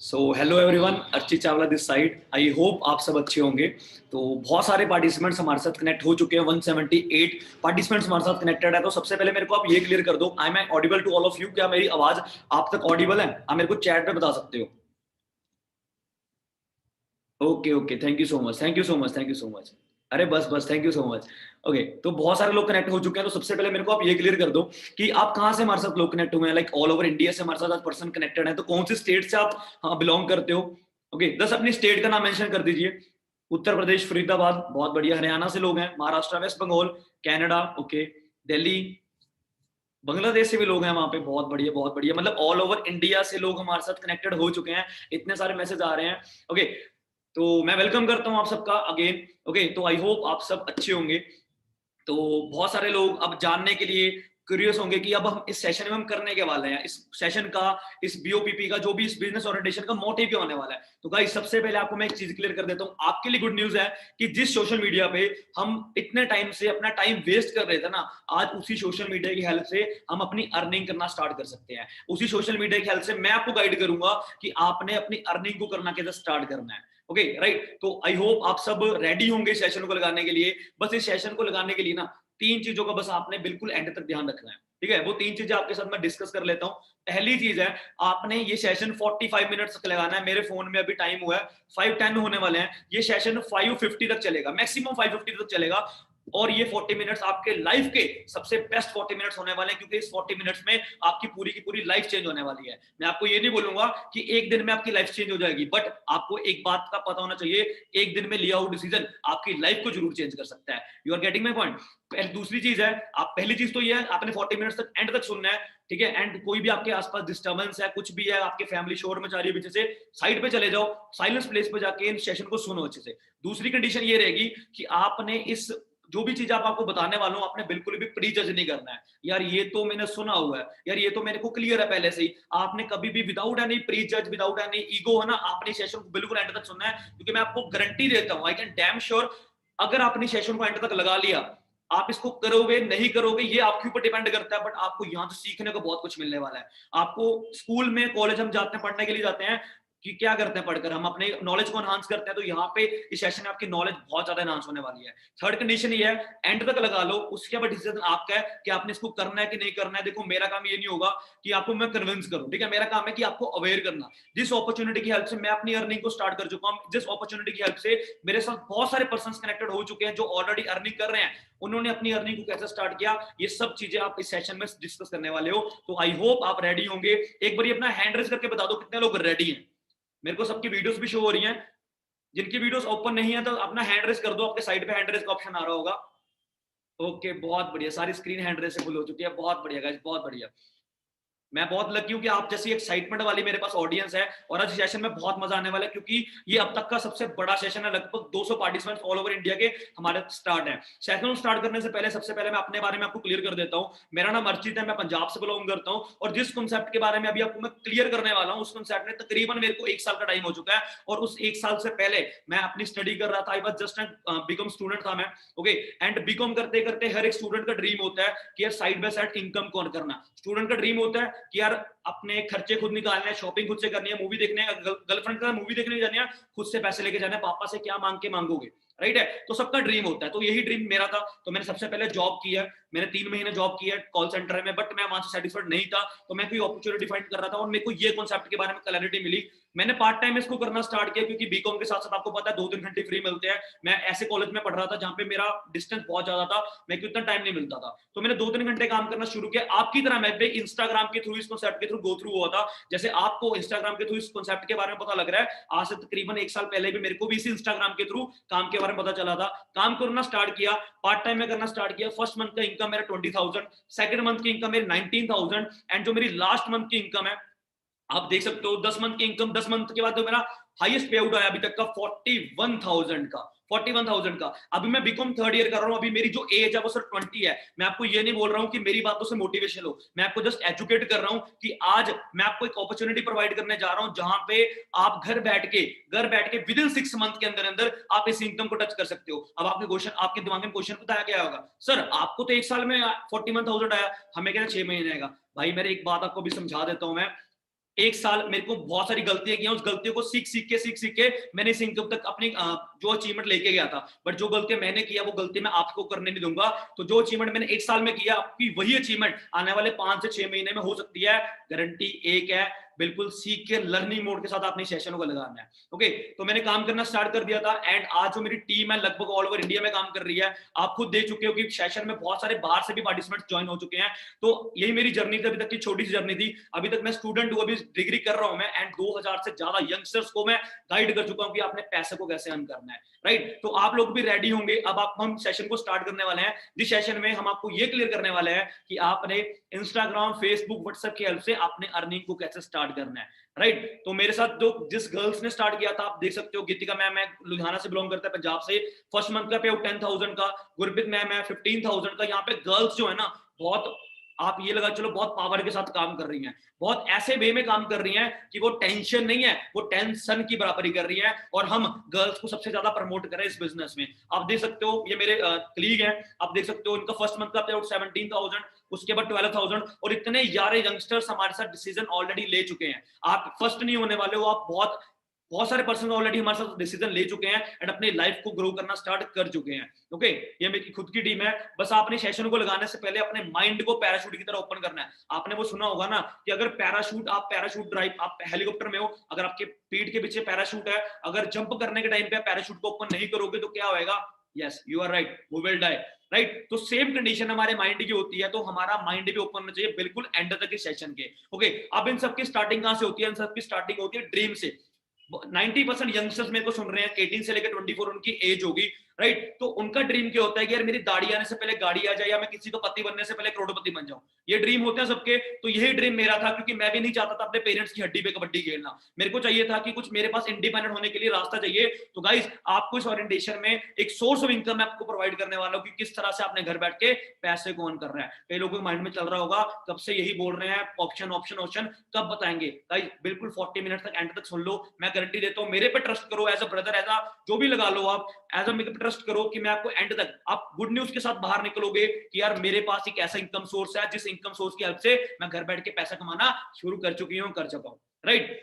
So hello everyone, Archit Chawla this side. I hope आप सब अच्छे होंगे। तो बहुत सारे पार्टिसिपेंट्स हमारे साथ कनेक्ट हो चुके हैं। 178 पार्टिसिपेंट्स हमारे साथ कनेक्टेड है। तो सबसे पहले मेरे को आप ये क्लियर कर दो, I am audible to all of you? क्या मेरी आवाज आप तक ऑडिबल है? आप मेरे को चैट पे बता सकते हो। Okay okay, thank you so much, thank you so much, thank you so much. अरे बस बस, thank you so much. Okay, तो बहुत सारे लोग कनेक्ट हो चुके हैं। तो सबसे पहले मेरे को आप ये क्लियर कर दो कि आप कहाँ से हमारे साथ लोग कनेक्ट हुए हैं। लाइक ऑल ओवर इंडिया से हमारे साथ आज पर्सन कनेक्टेड है। तो कौन सी स्टेट से आप बिलोंग करते हो? ओके, बस अपनी स्टेट का नाम मेंशन कर दीजिए। उत्तर प्रदेश फरीदाबाद, बहुत बढ़िया। हरियाणा से लोग हैं, Maharashtra, West Bengal, Canada, okay, Delhi, Bangladesh से भी लोग हैं वहां पे, बहुत बढ़िया बहुत बढ़िया। मतलब ऑल ओवर इंडिया से लोग हमारे साथ कनेक्टेड हो चुके हैं। इतने सारे मैसेज आ रहे हैं। ओके, तो मैं वेलकम करता हूं आप सबका अगेन। ओके, तो आई होप आप सब अच्छे होंगे। तो बहुत सारे लोग अब जानने के लिए क्यूरियस होंगे कि अब हम इस सेशन में हम करने के वाले हैं। इस सेशन का, इस बीओपीपी का, जो भी इस बिजनेस ओरिएंटेशन का मोटिव क्या होने वाला है। तो गाइस, सबसे पहले आपको मैं एक चीज क्लियर कर देता हूं। आपके लिए गुड न्यूज है कि जिस सोशल मीडिया पे हम इतने टाइम से अपना टाइम वेस्ट कर रहे थे ना, आज उसी सोशल मीडिया की हेल्प से हम अपनी अर्निंग करना स्टार्ट कर सकते हैं। उसी सोशल मीडिया की हेल्प से मैं आपको गाइड करूंगा कि आपने अपनी अर्निंग को करना कैसे स्टार्ट करना है। ओके राइट, तो आई होप आप सब रेडी होंगे सेशन को लगाने के लिए। बस इस सेशन को लगाने के लिए ना तीन चीजों का बस आपने बिल्कुल एंड तक ध्यान रखना है। ठीक है, वो तीन चीजें आपके साथ मैं डिस्कस कर लेता हूं। पहली चीज है, आपने ये सेशन 45 मिनट्स तक लगाना है। मेरे फोन में अभी टाइम हुआ है 5:10 होने वाले हैं। ये सेशन 5:50 तक चलेगा, मैक्सिमम 5:50 तक चलेगा। और ये 40 मिनट्स आपके लाइफ के सबसे बेस्ट 40 मिनट्स होने वाले हैं, क्योंकि इस 40 मिनट्स में आपकी पूरी की पूरी लाइफ चेंज होने वाली है। मैं आपको ये नहीं बोलूंगा कि एक दिन में आपकी लाइफ चेंज हो जाएगी, बट आपको एक बात का पता होना चाहिए, एक दिन में लिया हुआ डिसीजन आपकी लाइफ को जरूर चेंज कर सकता है। You are getting my point? दूसरी चीज है, आप पहली चीज तो ये है, आपने 40 मिनट्स तक एंड तक सुनना है। ठीक है, एंड कोई भी आपके आसपास डिस्टर्बेंस है, कुछ भी है, आपके फैमिली शोर मचा रही है पीछे से, साइड पे चले जाओ, साइलेंस प्लेस पे जाके इन सेशन को सुनो अच्छे से। दूसरी कंडीशन ये रहेगी कि आपने इस जो भी चीज आपको बताने वाला हूं, आपने बिल्कुल भी प्री जज नहीं करना है। यार ये तो मैंने सुना हुआ है, यार ये तो मेरे को क्लियर है पहले से ही। आपने कभी भी विदाउट एनी प्री जज, विदाउट एनी ईगो, है ना, आपने सेशन को बिल्कुल एंड तक सुनना है। क्योंकि मैं आपको गारंटी देता हूं, आई कैन डैम श्योर, अगर आपने सेशन को एंड तक लगा लिया, आप इसको करोगे नहीं करोगे ये आपके ऊपर डिपेंड करता है, बट आपको यहाँ से सीखने को बहुत कुछ मिलने वाला है। आपको स्कूल में, कॉलेज हम जाते हैं, पढ़ने के लिए जाते हैं कि क्या करते हैं पढ़कर, हम अपने नॉलेज को एनहांस करते हैं। तो यहाँ पे इस सेशन में आपकी नॉलेज बहुत ज्यादा एनहांस होने वाली है। थर्ड कंडीशन ये है, एंड तक लगा लो, उसके बाद डिसीजन आपका है कि आपने इसको करना है कि नहीं करना है। देखो, मेरा काम ये नहीं होगा कि आपको मैं कन्विंस करूं, ठीक है, मेरा काम है कि आपको अवेयर करना। जिस अपॉर्चुनिटी की हेल्प से मैं अपनी अर्निंग को स्टार्ट कर चुका हूं, जिस अपॉर्चुनिटी की हेल्प से मेरे साथ बहुत सारे पर्सन कनेक्टेड हो चुके हैं जो ऑलरेडी अर्निंग कर रहे हैं, उन्होंने अपनी अर्निंग को कैसे स्टार्ट किया, ये सब चीजें आप इस सेशन में डिस्कस करने वाले हो। तो आई होप आप रेडी होंगे। एक बार अपना हैंड रेज करके बता दो कितने लोग रेडी हैं। मेरे को सबकी वीडियोस भी शो हो रही हैं। जिनकी वीडियोस ओपन नहीं है तो अपना हैंड रेज कर दो, आपके साइड पे हैंड रेज का ऑप्शन आ रहा होगा। ओके, बहुत बढ़िया, सारी स्क्रीन हैंड रेज से फुल हो चुकी है। बहुत बढ़िया गाइस, बहुत बढ़िया। मैं बहुत लकी हूं कि आप जैसी एक्साइटमेंट वाली मेरे पास ऑडियंस है। और आज सेशन में बहुत मजा आने वाला है, क्योंकि ये अब तक का सबसे बड़ा सेशन है। लगभग 200 पार्टिसिपेंट्स ऑल ओवर इंडिया के हमारे स्टार्ट है। सेशन स्टार्ट करने से पहले सबसे पहले मैं अपने बारे में आपको क्लियर कर देता हूं। मेरा नाम अर्चित है, मैं पंजाब से बिलोंग करता हूं। और जिस कॉन्सेप्ट के बारे में अभी आपको मैं क्लियर करने वाला हूं, उस कॉन्सेप्ट में तकरीबन मेरे को 1 साल का टाइम हो चुका है। और उस 1 साल से पहले मैं अपनी स्टडी कर रहा था। I was just BCom student था मैं। ओके, एंड बीकॉम करते करते हर एक स्टूडेंट का ड्रीम होता है कि यार साइड बाय साइड इनकम कौन करना। स्टूडेंट का ड्रीम होता है कि यार अपने खर्चे खुद निकालने हैं, शॉपिंग खुद से करनी है, मूवी देखने, गर्लफ्रेंड का मूवी देखने जानी है, खुद से पैसे लेके जाना है, पापा से क्या मांग के मांगोगे, राइट है। तो सबका ड्रीम होता है, तो यही ड्रीम मेरा था। तो मैंने सबसे पहले जॉब की है, मैंने 3 महीने जॉब की है कॉल सेंटर में, बट मैं वहां से सेटिस्फाइड नहीं था। तो मैं कोई अपॉर्चुनिटी फाइंड कर रहा था और मेरे को ये कॉन्सेप्ट के बारे में क्लैरिटी मिली। मैंने पार्ट टाइम इसको करना स्टार्ट किया, क्योंकि बीकॉम के साथ साथ आपको पता है 2-3 घंटे फ्री मिलते हैं। मैं ऐसे कॉलेज में पढ़ रहा था जहां पे मेरा डिस्टेंस बहुत ज्यादा था, मेरे को इतना टाइम नहीं मिलता था। तो मैंने 2-3 घंटे काम करना शुरू किया। आपकी तरह मैं भी इंस्टाग्राम के थ्रू, इस कॉन्सेप्ट के थ्रू गो थ्रू हुआ था। जैसे आपको इंस्टाग्राम के थ्रू इस कॉन्सेप्ट के बारे में पता लग रहा है, आज से तकरीबन 1 साल पहले भी मेरे को भी इसी इंस्टाग्राम के थ्रू काम के बारे में पता चला था। काम करना स्टार्ट किया, पार्ट टाइम में करना स्टार्ट किया। फर्स्ट मंथ का इनकम मेरा 20,000, सेकंड मंथ की इनकम मेरी 19,000, एंड जो मेरी लास्ट मंथ की इनकम है, आप देख सकते हो 10 मंथ की इनकम, 10 मंथ के बाद तो मेरा हाईएस्ट पे आउट आया अभी तक का 41,000 का, 41,000 का। अभी मैं बीकॉम थर्ड ईयर कर रहा हूं, अभी मेरी जो एज है वो सिर्फ 20 है। मैं आपको ये नहीं बोल रहा हूं कि मेरी बातों से मोटिवेशन हो, मैं आपको जस्ट एजुकेट कर रहा हूं कि आज मैं आपको एक अपॉर्चुनिटी प्रोवाइड करने जा रहा हूं, जहां पे आप घर बैठ के विद इन 6 मंथ के अंदर अंदर आप इस इनकम को टच कर सकते हो। अब आपके क्वेश्चन, आपके दिमाग में क्वेश्चन पता है क्या होगा, सर आपको तो 1 साल में 41,000 आया, हमें क्या 6 महीने आएगा। भाई मेरे एक बात आपको भी समझा देता हूं मैं, एक साल मेरे को बहुत सारी गलतियां की हैं, उस गलतियों को सीख सीख के मैंने इस इनकम तक अपनी जो अचीवमेंट लेके गया था। बट जो गलतियां मैंने किया वो गलती मैं आपको करने नहीं दूंगा। तो जो अचीवमेंट मैंने एक साल में किया, आपकी वही अचीवमेंट आने वाले 5 से 6 महीने में हो सकती है। गारंटी एक है, बिल्कुल सीख के लर्निंग मोड के साथ अपनी सेशन को लगाना है। ओके, तो मैंने काम करना स्टार्ट कर दिया था एंड आज जो मेरी टीम है लगभग ऑल ओवर इंडिया में काम कर रही है। आप खुद देख चुके हो कि सेशन में बहुत सारे बाहर से भी पार्टिसिपेंट्स ज्वाइन हो चुके हैं। तो यही मेरी जर्नी थी, अभी तक की छोटी सी जर्नी थी। अभी तक मैं स्टूडेंट हूं, अभी डिग्री कर रहा हूं मैं, एंड 2000 से ज्यादा यंगस्टर्स को मैं गाइड कर चुका हूं कि आपने पैसे को कैसे अर्न करना है। राइट, तो आप लोग भी रेडी होंगे। अब आप हम सेशन को स्टार्ट करने वाले हैं। जिस सेशन में हम आपको ये क्लियर करने वाले हैं कि आपने इंस्टाग्राम, फेसबुक, व्हाट्सएप की हेल्प से अपने अर्निंग को कैसे स्टार्ट करना है। राइट, तो मेरे साथ जो जिस गर्ल्स ने स्टार्ट किया था, आप देख सकते हो, गीतिका मैम है, लुधियाना से बिलोंग करता है, पंजाब से। फर्स्ट मंथ का पे आउट 10,000 का। गुरप्रीत मैम है 15,000 का। यहाँ पे गर्ल्स जो है ना, बहुत, आप ये लगा चलो, बहुत पावर के साथ काम कर रही हैं। बहुत ऐसे वे में काम कर रही हैं कि वो टेंशन नहीं है, वो टेंशन की बराबरी कर रही हैं। और हम गर्ल्स को सबसे ज्यादा प्रमोट करें इस बिजनेस में। आप देख सकते हो, ये मेरे कलीग हैं, आप देख सकते हो, इनका फर्स्ट मंथ का पे आउट 17,000, उसके बाद 12,000, और इतने यारे यंगस्टर्स हमारे साथ डिसीजन ऑलरेडी ले चुके हैं। आप फर्स्ट नहीं होने वाले हो, आप बहुत बहुत सारे पर्सन ऑलरेडी हमारे साथ डिसीजन ले चुके हैं एंड अपनी लाइफ को ग्रो करना स्टार्ट कर चुके हैं। ओके, ये मेरी खुद की टीम है। बस आपने सेशन को लगाने से पहले अपने माइंड को पैराशूट की तरह ओपन करना है। आपने वो सुना होगा ना कि अगर आप पैराशूट ड्राइव, आप हेलीकॉप्टर में हो, अगर आपके पीठ के पीछे पैराशूट है, अगर जंप करने के टाइम पे पैराशूट को ओपन नहीं करोगे तो क्या होएगा? Yes, you are right, we will die. Right, तो सेम कंडीशन हमारे माइंड की होती है। तो हमारा माइंड भी ओपन होना चाहिए बिल्कुल एंड तक के सेशन के। ओके, अब इन सबकी स्टार्टिंग कहां से होती है? इन सबकी स्टार्टिंग होती है ड्रीम से। 90% यंगस्टर्स मेरे को सुन रहे हैं, 18 से लेकर 24 उनकी एज होगी। राइट, तो उनका ड्रीम क्या होता है कि यार मेरी दाढ़ी आने से पहले गाड़ी आ जाए, या मैं किसी को पति बनने से पहले करोड़पति बन जाऊं। ये ड्रीम होते हैं सबके। तो यही ड्रीम मेरा था, क्योंकि मैं भी नहीं चाहता था अपने पेरेंट्स की हड्डी पे कबड्डी खेलना। मेरे को चाहिए था कि कुछ मेरे पास इंडिपेंडेंट होने के लिए रास्ता चाहिए। तो गाइस, आपको इस ओरिएंटेशन में एक सोर्स ऑफ इनकम मैं आपको प्रोवाइड करने वाला हूं कि किस तरह से आपने घर बैठ के पैसे को अर्न करना है। कई लोगों के माइंड में चल रहा होगा कब से यही बोल रहे हैं, ऑप्शन ऑप्शन ऑप्शन कब बताएंगे। गाइस, बिल्कुल 40 मिनट तक एंड तक सुन लो। मैं गारंटी देता हूं, मेरे पे ट्रस्ट करो, as a brother, as a जो भी लगा लो आप, एज अ मेरे पे ट्रस्ट करो कि मैं आपको एंड तक, आप गुड न्यूज के साथ बाहर निकलोगे कि यार मेरे पास एक ऐसा इनकम सोर्स है जिस इनकम सोर्स की हेल्प से मैं घर बैठ के पैसा कमाना शुरू कर चुकी हूं, कर चुका हूं। राइट,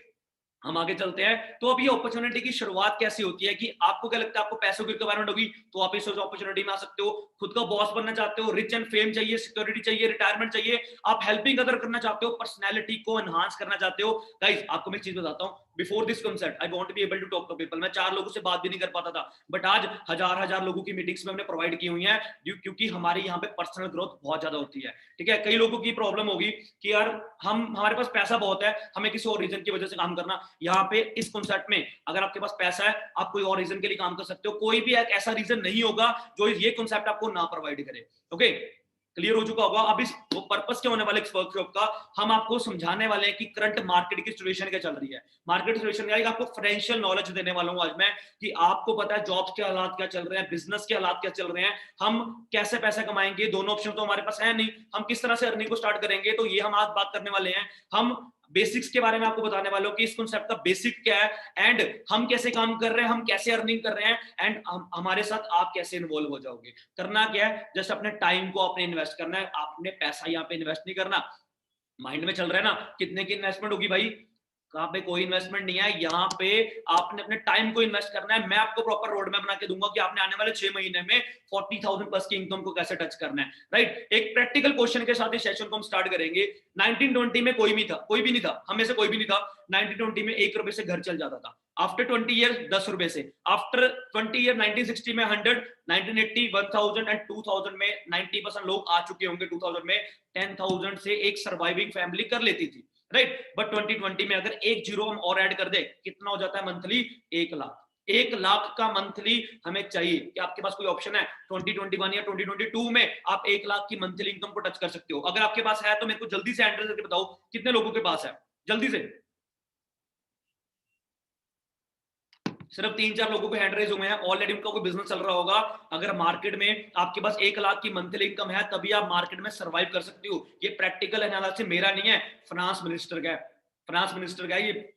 हम आगे चलते हैं। तो अब ये अपॉर्चुनिटी की शुरुआत कैसी होती है कि आपको क्या लगता है आपको पैसों की रिक्वायरमेंट होगी तो आप इस अपॉर्चुनिटी में आ सकते हो। खुद का बॉस बनना चाहते हो, रिच एंड फेम चाहिए, सिक्योरिटी चाहिए, रिटायरमेंट चाहिए, आप हेल्पिंग अदर करना चाहते हो, पर्सनैलिटी को एनहांस करना चाहते हो। गाइस, आपको मैं एक चीज बताता हूं, before this concept I want be able to talk to people. मैं 4 लोगों से बात भी नहीं कर पाता था, बट आज हजार हजार लोगों की मीटिंग्स में हमने प्रोवाइड की हुई है, क्योंकि हमारी यहाँ पे पर्सनल ग्रोथ बहुत ज्यादा होती है। ठीक है, कई लोगों की प्रॉब्लम होगी कि यार हमारे पास पैसा बहुत है, हमें किसी और रीजन की वजह से काम करना। यहाँ पे इस कॉन्सेप्ट में अगर आपके पास पैसा है, आप कोई और रीजन के लिए काम कर सकते हो। कोई भी एक ऐसा रीजन नहीं होगा जो ये कॉन्सेप्ट आपको ना प्रोवाइड करे। ओके, क्लियर हो चुका होगा। अब इस पर्पस क्या होने वाले इस वर्कशॉप का, हम आपको समझाने वाले हैं कि करंट मार्केट की सिचुएशन क्या चल रही है। मार्केट सिचुएशन क्या है, आपको फाइनेंशियल नॉलेज देने वाला हूं आज मैं, कि आपको पता है जॉब्स के हालात क्या चल रहे हैं, बिजनेस के हालात क्या चल रहे हैं, हम कैसे पैसा कमाएंगे। दोनों ऑप्शन तो हमारे पास है नहीं, हम किस तरह से अर्निंग को स्टार्ट करेंगे, तो ये हम आज बात करने वाले हैं। हम बेसिक्स के बारे में आपको बताने वाले हो कि इस कॉन्सेप्ट का बेसिक क्या है, एंड हम कैसे काम कर रहे हैं, हम कैसे अर्निंग कर रहे हैं, एंड हमारे साथ आप कैसे इन्वॉल्व हो जाओगे। करना क्या है, जस्ट अपने टाइम को आपने इन्वेस्ट करना है। आपने पैसा यहाँ पे इन्वेस्ट नहीं करना। माइंड में चल रहा है ना कितने की इन्वेस्टमेंट होगी भाई, कहां पे कोई इन्वेस्टमेंट नहीं है। यहाँ पे आपने अपने टाइम को इन्वेस्ट करना है। मैं आपको प्रॉपर रोड मैप बना के दूंगा कि आपने आने वाले 6 महीने में 40,000 प्लस की इनकम को कैसे टच करना है। राइट, एक प्रैक्टिकल क्वेश्चन के साथ इस सेशन को हम स्टार्ट करेंगे। 1920 में कोई भी नहीं था, हम में से कोई भी नहीं था। 1920 में 1 रुपए से घर चल जाता था। आफ्टर 20 ईयर 10 रुपए से, आफ्टर 20 ईयर 1960 में 100, 1980 1000 एंड 2000 में 90% लोग आ चुके होंगे। 2000 में 10,000 से एक सर्वाइविंग फैमिली कर लेती थी। राइट, बट 2020 में अगर एक जीरो हम और ऐड कर दे, कितना हो जाता है मंथली? 1 लाख। 1 लाख का मंथली हमें चाहिए। कि आपके पास कोई ऑप्शन है 2021 या 2022 में आप 1 लाख की मंथली इनकम को टच कर सकते हो? अगर आपके पास है तो मेरे को जल्दी से एंटर करके बताओ कितने लोगों के पास है, जल्दी से। सिर्फ 3-4 लोगों के हैंड रेज हुए हैं, ऑलरेडी उनका कोई बिजनेस चल रहा होगा। अगर मार्केट में आपके पास 1 लाख की मंथली इनकम है तभी आप मार्केट में सर्वाइव कर सकते हो। ये प्रैक्टिकल एनालिसिस मेरा नहीं है, फाइनेंस मिनिस्टर का है। फाइनेंस मिनिस्टर का है ये।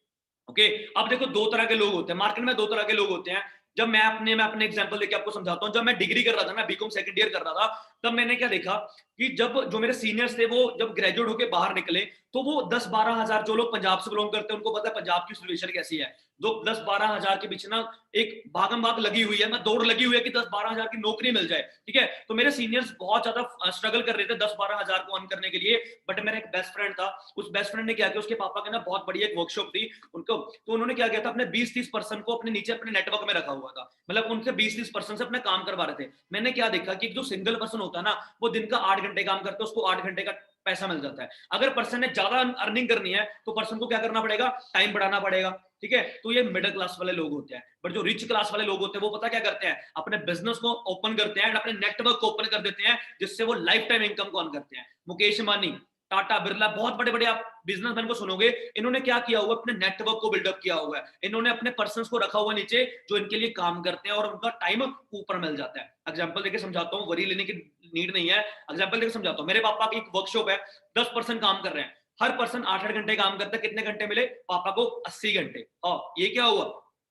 ओके, अब देखो 2 तरह के लोग होते हैं मार्केट में, 2 तरह के लोग होते हैं। जब मैं अपने एग्जांपल लेके आपको समझाता हूं। जब मैं डिग्री कर रहा था, मैं बीकॉम सेकंड ईयर कर रहा था, तब मैंने क्या देखा कि जब जो मेरे सीनियर्स थे वो जब ग्रेजुएट होके बाहर निकले तो वो 10-12 हजार, जो लोग पंजाब से बिलोंग करते हैं उनको पता है पंजाब की सिचुएशन कैसी है, जो 10-12 हजार के पीछे ना एक भागम भाग लगी हुई है, मैं दौड़ लगी हुई है कि 10-12 हजार की नौकरी मिल जाए, ठीक है। तो मेरे सीनियर्स बहुत ज्यादा स्ट्रगल कर रहे थे 10-12 हजार को अर्न करने के लिए, बट मेरा एक बेस्ट फ्रेंड था, उस बेस्ट फ्रेंड ने क्या किया, उसके पापा के ना बहुत बढ़िया एक वर्कशॉप थी उनको, तो उन्होंने क्या किया था, अपने 20-30 पर्सन को अपने नीचे अपने नेटवर्क में रखा हुआ था, मतलब उनसे 20-30 पर्सन से अपना काम करवा रहे थे। मैंने क्या देखा कि जो सिंगल पर्सन होता है ना, वो दिन का 8 घंटे काम करता है, उसको 8 घंटे का पैसा मिल जाता है। अगर पर्सन ने ज्यादा अर्निंग करनी है तो पर्सन को क्या करना पड़ेगा, टाइम बढ़ाना पड़ेगा, ठीक है। तो ये मिडिल क्लास वाले लोग होते हैं, बट जो रिच क्लास वाले लोग होते हैं वो पता क्या करते हैं, अपने बिजनेस को ओपन करते हैं, अपने नेटवर्क को ओपन कर देते हैं, जिससे वो लाइफ टाइम इनकम को अर्न करते हैं। मुकेश अंबानी, टाटा, बिरला, बहुत बड़े बड़े आप बिजनेसमैन को सुनोगे, इन्होंने क्या किया हुआ, अपने नेटवर्क को बिल्डअप किया हुआ है, इन्होंने अपने पर्सन्स को रखा हुआ नीचे जो इनके लिए काम करते हैं और उनका टाइम ऊपर मिल जाता है। एग्जांपल देके समझाता हूँ, वरी लेने की नीड नहीं है, एग्जांपल देके समझाता हूँ। मेरे पापा की एक वर्कशॉप है, 10 पर्सन काम कर रहे हैं, हर पर्सन 8-8 घंटे काम करता है, कितने घंटे मिले पापा को, 80 घंटे। और ये क्या हुआ,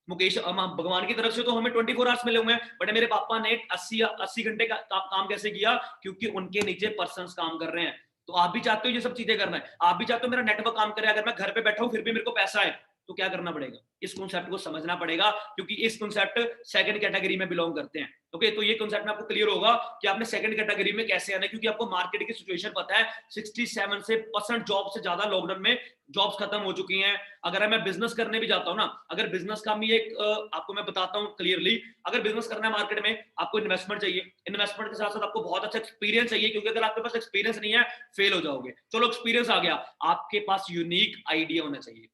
मुकेश भगवान की तरफ से तो हमें 24 आवर्स मिले हुए हैं, बट मेरे पापा ने 80 घंटे का काम कैसे किया, क्योंकि उनके नीचे पर्सन काम कर रहे हैं। तो आप भी चाहते हो ये सब चीजें करना है, आप भी चाहते हो मेरा नेटवर्क काम करे, अगर मैं घर पे बैठा हूं फिर भी मेरे को पैसा है, तो क्या करना पड़ेगा, इस कॉन्सेप्ट को समझना पड़ेगा, क्योंकि इस कॉन्सेप्ट सेकंड कैटेगरी में बिलोंग करते हैं। ओके, तो ये कॉन्सेप्ट में आपको क्लियर होगा कि आपने सेकंड कैटेगरी में कैसे आना है, क्योंकि आपको मार्केट की सिचुएशन पता है, 67% जॉब से ज्यादा लॉकडाउन में जॉब्स खत्म हो चुकी हैं। अगर मैं बिजनेस करने भी जाता हूं ना, अगर बिजनेस का भी एक आपको मैं बताता हूं क्लियरली, अगर बिजनेस करना है मार्केट में, आपको इन्वेस्टमेंट चाहिए, इन्वेस्टमेंट के साथ साथ आपको बहुत अच्छा एक्सपीरियंस चाहिए, क्योंकि अगर आपके पास एक्सपीरियंस नहीं है फेल हो जाओगे। चलो एक्सपीरियंस आ गया, आपके पास यूनिक आइडिया होना चाहिए।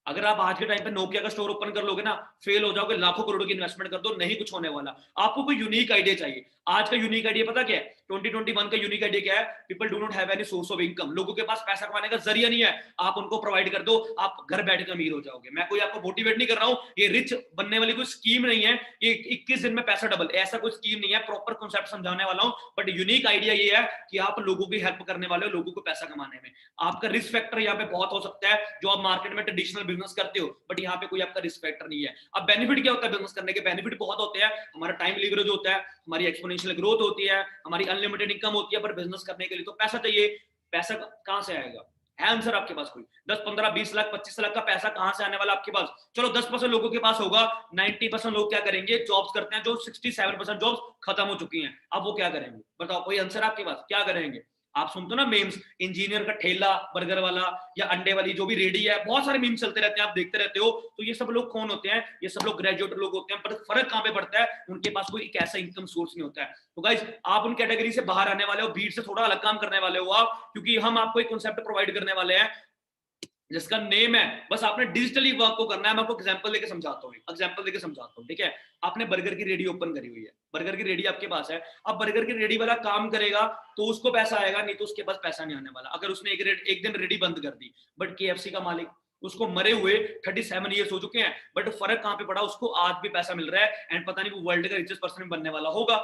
अगर आप आज के टाइम पे नोकिया का स्टोर ओपन कर लोगे ना, फेल हो जाओगे, लाखों करोड़ों की इन्वेस्टमेंट कर दो, नहीं कुछ होने वाला। आपको कोई यूनिक आइडिया चाहिए। आज का यूनिक आइडिया पता क्या है, 2021 का यूनिक आइडिया क्या है, people do not have any source of income, लोगों के पास पैसा कमाने का जरिया नहीं है, आप उनको प्रोवाइड कर दो, आप घर बैठ के अमीर हो जाओगे। मैं कोई आपको मोटिवेट नहीं कर रहा हूं, ये रिच बनने वाली कोई स्कीम नहीं है, ये 21 दिन में पैसा डबल, ऐसा कोई स्कीम नहीं है, प्रॉपर कॉन्सेप्ट समझाने वाला हूं। बट यूनिक आइडिया ये है कि आप लोगों की हेल्प करने वाले हो, लोगों को पैसा कमाने में। आपका रिस्क फैक्टर यहाँ पे बहुत हो सकता है, जो आप मार्केट में ट्रेडिशनल बिजनेस करते हो, बट यहाँ पे कोई आपका रिस्क फैक्टर नहीं है। अब बेनिफिट क्या होता है बिजनेस करने के, बेनिफिट बहुत होते हैं, हमारा टाइम लीवरेज होता है, हमारी एक्सपोनेंशियल ग्रोथ होती है, हमारी अनलिमिटेड इनकम होती है, पर बिजनेस करने के लिए तो पैसा चाहिए। पैसा कहां से आएगा, है आंसर आपके पास कोई, 10, 15, 20 लाख, 25 लाख का पैसा कहां से आने वाला आपके पास? चलो 10% लोगों के पास होगा, 90% लोग क्या करेंगे, जॉब्स करते हैं, जो 67% जॉब्स खत्म हो चुकी हैं, अब वो क्या करेंगे बताओ, कोई आंसर आपके पास, क्या करेंगे? आप सुनते हो ना मीम्स, इंजीनियर का ठेला बर्गर वाला या अंडे वाली जो भी रेडी है, बहुत सारे मीम्स चलते रहते हैं, आप देखते रहते हो। तो ये सब लोग कौन होते हैं, ये सब लोग ग्रेजुएट लोग होते हैं, पर फर्क कहां पे पड़ता है, उनके पास कोई एक ऐसा इनकम सोर्स नहीं होता है। तो गाइस, आप उन कैटेगरी से बाहर आने वाले हो, भीड़ से थोड़ा अलग काम करने वाले हो आप, क्योंकि हम आपको एक कॉन्सेप्ट प्रोवाइड करने वाले हैं जिसका नेम है, बस आपने डिजिटली वर्क को करना है। मैं आपको एग्जांपल देके समझाता हूँ, एग्जांपल देके समझाता हूँ, ठीक है। आपने बर्गर की रेडी ओपन करी हुई है, बर्गर की रेडी आपके पास है, अब बर्गर की रेडी वाला काम करेगा तो उसको पैसा आएगा, नहीं तो उसके पास पैसा नहीं आने वाला। अगर उसने एक दिन रेडी बंद कर दी, बट KFC का मालिक, उसको मरे हुए 37 ईयर्स हो चुके हैं, बट फर्क कहां पे पड़ा, उसको आज भी पैसा मिल रहा है, एंड पता नहीं वो वर्ल्ड का रिचेस्ट पर्सन बनने वाला होगा।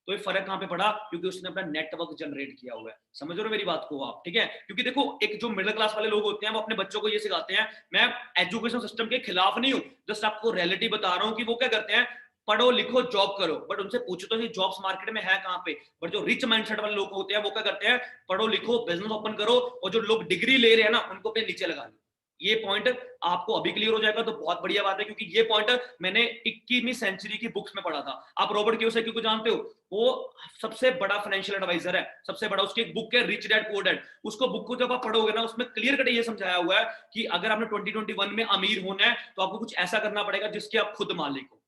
तो ये फर्क कहां पे पड़ा, क्योंकि उसने अपना नेटवर्क जनरेट किया हुआ है। समझ रहे हो मेरी बात को आप, ठीक है। क्योंकि देखो, एक जो मिडिल क्लास वाले लोग होते हैं वो अपने बच्चों को ये सिखाते हैं, मैं एजुकेशन सिस्टम के खिलाफ नहीं हूं, जस्ट आपको रियलिटी बता रहा हूं कि वो क्या करते हैं, पढ़ो लिखो जॉब करो, बट उनसे पूछो तो जॉब्स मार्केट में है कहां पे। बट जो रिच माइंडसेट वाले लोग होते हैं वो क्या करते हैं, पढ़ो लिखो बिजनेस ओपन करो, और जो लोग डिग्री ले रहे हैं ना उनको अपने नीचे लगा लो। ये पॉइंट आपको अभी क्लियर हो जाएगा तो बहुत बढ़िया बात है, क्योंकि ये पॉइंट मैंने 21वीं सेंचुरी की बुक्स में पढ़ा था। आप रॉबर्ट कियोसाकी को जानते हो, वो सबसे बड़ा फाइनेंशियल एडवाइजर है, सबसे बड़ा। उसकी एक बुक है रिच डैड पुअर डैड, उसको बुक को जब आप पढ़ोगे ना, उसमें क्लियर कट ये समझाया हुआ है कि अगर आपने 2021 में अमीर होना है तो आपको कुछ ऐसा करना पड़ेगा जिसके आप खुद मालिक हो,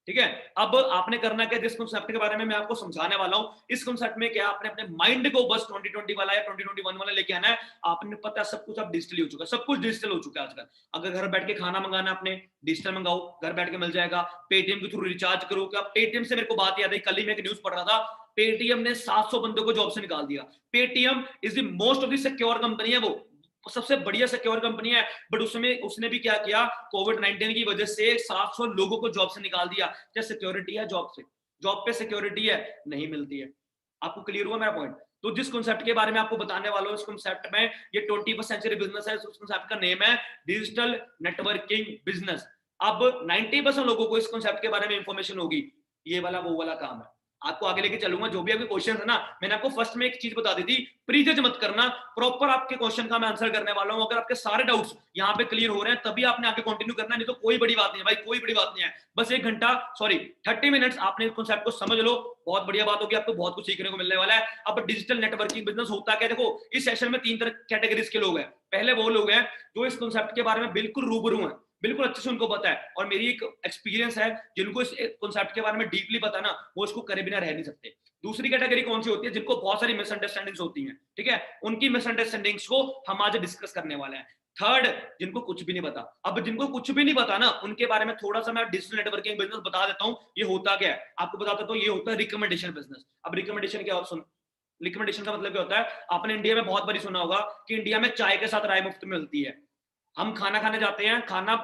ठीक है। अब आपने करना क्या, जिस कॉन्सेप्ट के बारे में मैं आपको समझाने वाला हूं, इस कॉन्सेप्ट में क्या, आपने अपने माइंड को बस 2020 वाला या 2021 वाला लेके आना है। आपने पता है सब कुछ अब डिजिटली हो चुका है, सब कुछ डिजिटल हो चुका है आजकल। अगर घर बैठ के खाना मंगाना आपने, डिजिटल मंगाओ, घर बैठ के मिल जाएगा। पेटीएम के थ्रू रिचार्ज करो, क्या पेटीएम से मेरे को बात याद है, कल ही मैं एक न्यूज पढ़ रहा था, पेटीएम ने 700 बंदों को जॉब से निकाल दिया। Paytm is the most of the secure company है, वो सबसे बढ़िया सिक्योर कंपनी है, बट उसमें उसने भी क्या किया, कोविड-19 की वजह से 700 लोगों को जॉब से निकाल दिया। क्या सिक्योरिटी है जॉब से, जॉब पे सिक्योरिटी है, नहीं मिलती है। आपको क्लियर हुआ मेरा पॉइंट? तो जिस कॉन्सेप्ट के बारे में आपको बताने वाला हूं, इस कॉन्सेप्ट में, ये 21st सेंचुरी बिजनेस है, उस कॉन्सेप्ट का नेम है डिजिटल नेटवर्किंग बिजनेस। अब 90% लोगों को इस कॉन्सेप्ट के बारे में इंफॉर्मेशन होगी, ये वाला वो वाला काम है। आपको आगे लेके चलूंगा। जो भी आपके क्वेश्चन है ना, मैंने आपको फर्स्ट में एक चीज बता दी थी, प्रीजज मत करना, प्रॉपर आपके क्वेश्चन का मैं आंसर करने वाला हूं। अगर आपके सारे डाउट्स यहाँ पे क्लियर हो रहे हैं तभी आपने आगे कंटिन्यू करना है, नहीं तो कोई बड़ी बात नहीं है भाई, कोई बड़ी बात नहीं है। बस 1 घंटा, सॉरी 30 मिनट्स आपने इस कॉन्सेप्ट को समझ लो, बहुत बढ़िया बात होगी, आपको बहुत कुछ सीखने को मिलने वाला है। अब डिजिटल नेटवर्किंग बिजनेस होता क्या, देखो इस सेशन में 3 तरह कैटेगरीज के लोग हैं। पहले वो लोग हैं जो इस कॉन्सेप्ट के बारे में बिल्कुल रूबरू हैं, बिल्कुल अच्छे से उनको पता है, और मेरी एक एक्सपीरियंस है, जिनको इस कॉन्सेप्ट के बारे में डीपली पता ना, वो इसको करे बिना रह नहीं सकते। दूसरी कैटेगरी कौन सी होती है, जिनको बहुत सारी मिसअंडरस्टैंडिंग्स होती हैं, ठीक है, उनकी मिसअंडरस्टैंडिंग्स को हम आज डिस्कस करने वाले हैं। थर्ड, जिनको कुछ भी नहीं पता। अब जिनको कुछ भी नहीं पता ना, उनके बारे में थोड़ा सा मैं डिजिटल नेटवर्किंग बिजनेस बता देता हूं, ये होता क्या है आपको बता देता हूं। ये होता है रिकमेंडेशन बिजनेस। अब रिकमेंडेशन क्या, सुन, रिकमेंडेशन का मतलब क्या होता है, आपने इंडिया में बहुत बारी सुना होगा कि इंडिया में चाय के साथ राय मुफ्त में मिलती है। हम खाना खाने जाते हैं, खाना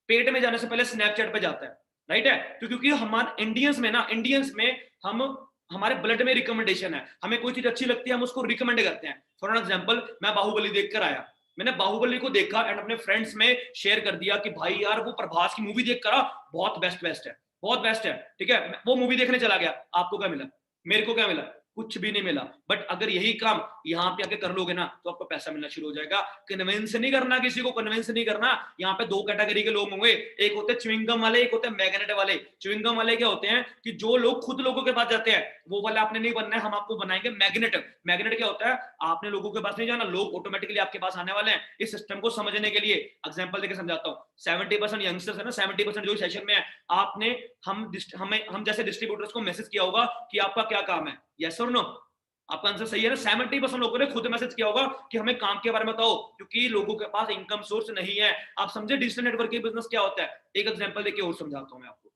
पेट में जाने से पहले स्नैपचैट पे जाता है, राइट है, तो क्योंकि हमारे इंडियंस में ना, इंडियंस में हम, हमारे ब्लड में रिकमेंडेशन है, हमें कोई चीज अच्छी लगती है हम उसको रिकमेंड करते हैं। फॉर एग्जांपल, मैं बाहुबली देखकर आया, मैंने बाहुबली को देखा एंड अपने फ्रेंड्स में शेयर कर दिया कि भाई यार वो प्रभास की मूवी देख कर बहुत बेस्ट है, बहुत बेस्ट है, ठीक है, वो मूवी देखने चला गया। आपको क्या मिला, मेरे को क्या मिला, कुछ भी नहीं मिला। बट अगर यही काम यहाँ पे आके कर लोगे ना, तो आपको पैसा मिलना शुरू हो जाएगा। कन्विंस नहीं करना किसी को, कन्विंस नहीं करना। यहाँ पे 2 कैटेगरी के लोग होंगे, एक होते हैं च्युइंगम वाले, एक होते हैं मैग्नेट वाले। च्युइंगम वाले क्या होते हैं कि जो लोग खुद लोगों के पास जाते हैं, वो वाले आपने नहीं बनना है, हम आपको बनाएंगे मैग्नेट। मैग्नेट क्या होता है, आपने लोगों के पास नहीं जाना, लोग ऑटोमेटिकली आपके पास आने वाले हैं। इस सिस्टम को समझने के लिए एग्जाम्पल देकर समझाता हूँ। 70% यंगस्टर्स है ना, 70% जो सेशन में है, आपने हम जैसे डिस्ट्रीब्यूटर्स को मैसेज किया होगा कि आपका क्या काम है, यस और नो। आपका आंसर सही है ना। 70% लोगों ने खुद मैसेज किया होगा कि हमें काम के बारे में बताओ, क्योंकि लोगों के पास इनकम सोर्स नहीं है। आप समझे डिजिटल नेटवर्किंग बिजनेस क्या होता है। एक एग्जांपल देके और समझाता हूं मैं आपको,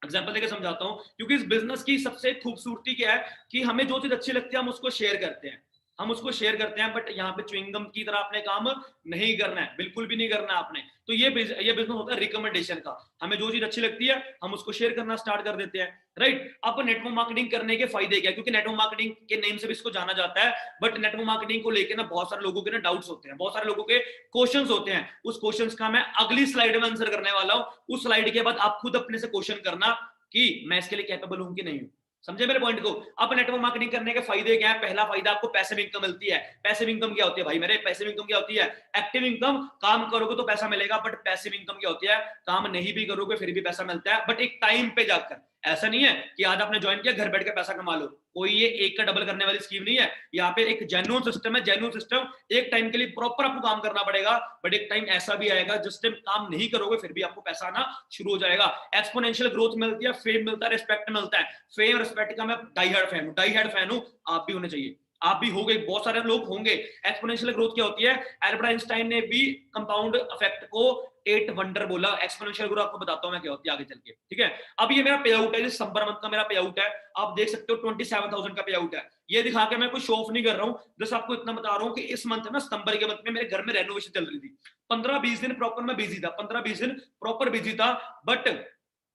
एग्जांपल देके समझाता हूं, क्योंकि इस बिजनेस की सबसे खूबसूरती क्या है कि हमें जो चीज अच्छी लगती है हम उसको शेयर करते हैं, हम उसको शेयर करते हैं। बट यहाँ पे च्युइंगम की तरह आपने काम नहीं करना है, बिल्कुल भी नहीं करना है आपने। तो ये बिजनेस होता है रिकमेंडेशन का। हमें जो चीज अच्छी लगती है हम उसको शेयर करना स्टार्ट कर देते हैं, राइट। अब नेटवर्क मार्केटिंग करने के फायदे क्या, क्योंकि नेटवर्क मार्केटिंग के नेम से भी इसको जाना जाता है। बट नेटवर्क मार्केटिंग को लेकर ना बहुत सारे लोगों के ना डाउट्स होते हैं, बहुत सारे लोगों के क्वेश्चंस होते हैं। उस क्वेश्चंस का मैं अगली स्लाइड में आंसर करने वाला हूं। उस स्लाइड के बाद आप खुद अपने से क्वेश्चन करना कि मैं इसके लिए कैपेबल हूं कि नहीं हूं। समझे मेरे पॉइंट को। अब नेटवर्क मार्केटिंग करने के फायदे क्या है। पहला फायदा, आपको पैसिव इनकम मिलती है। पैसिव इनकम क्या होती है भाई मेरे, पैसिव इनकम क्या होती है, एक्टिव इनकम, काम करोगे तो पैसा मिलेगा। बट पैसिव इनकम क्या होती है, काम नहीं भी करोगे फिर भी पैसा मिलता है, बट एक टाइम पे जाकर। ऐसा नहीं है कि आज आपने ज्वाइन किया घर बैठ के पैसा कमा लो, कोई ये एक का डबल करने वाली स्कीम नहीं है। यहाँ पे एक जेन्युइन सिस्टम है, जेन्युइन सिस्टम। एक टाइम के लिए प्रॉपर आपको काम करना पड़ेगा, बट एक टाइम ऐसा भी आएगा जिस टाइम काम नहीं करोगे फिर भी आपको पैसा आना शुरू हो जाएगा। एक्सपोनेंशियल ग्रोथ मिलती है, फेम मिलता है, रिस्पेक्ट मिलता है। फेम रिस्पेक्ट का मैं डाई हार्ड फैन हूं, आप भी होने चाहिए, आप भी हो गए, बहुत सारे लोग होंगे। एक्सपोनेंशियल ग्रोथ क्या होती है, एल्बर्ट आइंस्टाइन ने भी कंपाउंड इफेक्ट को 8 वंडर बोला। एक्सपोनेंशियल ग्रोथ आपको बताता हूं मैं क्या होती है आगे चल के, ठीक है। अब ये मेरा पे आउट है, सितंबर मंथ का मेरा पे आउट है, आप देख सकते हो 27,000 का पे आउट है। ये दिखा के मैं कोई शो ऑफ नहीं कर रहा हूं, बस आपको इतना बता रहा हूं कि इस मंथ ना, सितंबर के मंथ में मेरे घर में रेनोवेशन चल रही थी। 15-20 दिन प्रॉपर मैं बिजी था, 15-20 दिन प्रॉपर बिजी था। बट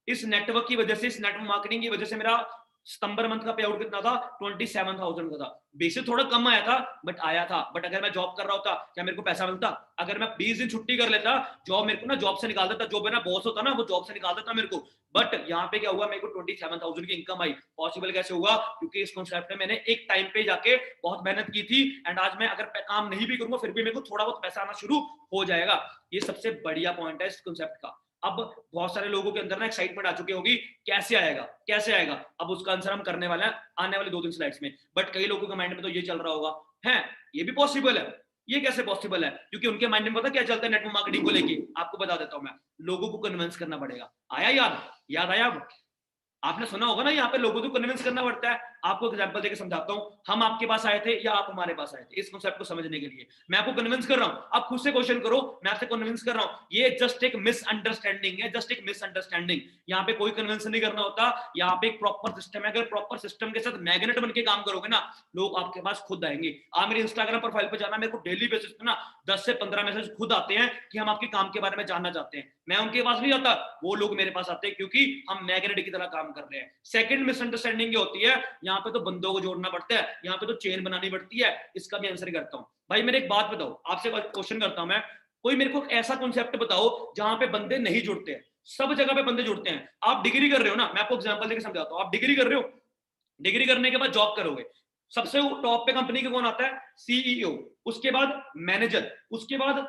इस नेटवर्क की वजह से, इस नेटवर्क मार्केटिंग की वजह से मेरा सितंबर मंथ का पे आउट कितना था, 27,000 का था। बेसिस थोड़ा कम आया था बट आया था। बट अगर मैं जॉब कर रहा होता क्या मेरे को पैसा मिलता। अगर मैं 20 दिन छुट्टी कर लेता, जॉब मेरे को ना जॉब से निकाल देता, जो मेरा बॉस होता ना वो जॉब से निकाल देता मेरे को। बट यहाँ पे क्या हुआ, मेरे को 27,000 की इनकम आई। पॉसिबल कैसे हुआ, क्योंकि इस कॉन्सेप्ट में मैंने एक टाइम पे जाके बहुत मेहनत की थी। एंड आज मैं अगर काम नहीं भी करूंगा फिर भी मेरे को थोड़ा बहुत पैसा आना शुरू हो जाएगा। ये सबसे बढ़िया पॉइंट है इस कॉन्सेप्ट का। अब बहुत सारे लोगों के अंदर ना एक्साइटमेंट आ चुकी होगी, कैसे आएगा कैसे आएगा। अब उसका आंसर हम करने वाले हैं आने वाले 2-3 स्लाइड्स में। बट कई लोगों के माइंड में तो ये चल रहा होगा, है ये भी पॉसिबल है, ये कैसे पॉसिबल है, क्योंकि उनके माइंड में पता क्या चलता है नेटवर्क मार्केटिंग को लेके। आपको बता देता हूं मैं, लोगों को कन्विंस करना पड़ेगा। आया याद आया। अब आपने सुना होगा ना, यहाँ पे लोगों को कन्विंस करना पड़ता है। आपको एग्जांपल देके समझाता हूं। हम आपके पास आए थे या आप हमारे पास आए थे इस कॉन्सेप्ट को समझने के लिए। मैं आपको कन्विंस कर रहा हूं, आप खुद से क्वेश्चन करो, मैं आपसे कन्विंस कर रहा हूं। ये जस्ट एक मिसअंडरस्टैंडिंग है, जस्ट एक मिसअंडरस्टैंडिंग। यहाँ पे कोई कन्विंस नहीं करना होता, यहाँ पे एक प्रॉपर सिस्टम है। अगर प्रॉपर सिस्टम के साथ मैग्नेट बन के काम करोगे ना, लोग आपके पास खुद आएंगे। आप मेरे इंस्टाग्राम प्रोफाइल पे जाना, मेरे को डेली बेसिस पे ना 10 से 15 मैसेज खुद आते हैं कि हम आपके काम के बारे में जानना चाहते हैं। मैं उनके पास नहीं जाता, वो लोग मेरे पास आते हैं, क्योंकि हम मैग्नेट की तरह काम कर रहे हैं। सेकंड मिसअंडरस्टैंडिंग ये होती है, यहाँ पे तो बंदों को जोड़ना पड़ता है, यहाँ पे तो चेन बनानी पड़ती है। इसका भी आंसर करता हूँ भाई। मेरे एक बात बताओ, आपसे क्वेश्चन करता हूं मैं, कोई मेरे को ऐसा कॉन्सेप्ट बताओ जहां पे बंदे नहीं जुड़ते हैं। सब जगह पे बंदे जुड़ते हैं। आप डिग्री कर रहे हो ना, मैं आपको एग्जांपल देके समझाता हूं। आप डिग्री कर रहे हो, डिग्री करने के बाद जॉब करोगे, सबसे टॉप पे कंपनी के कौन आता है? सीईओ, उसके बाद मैनेजर, उसके बाद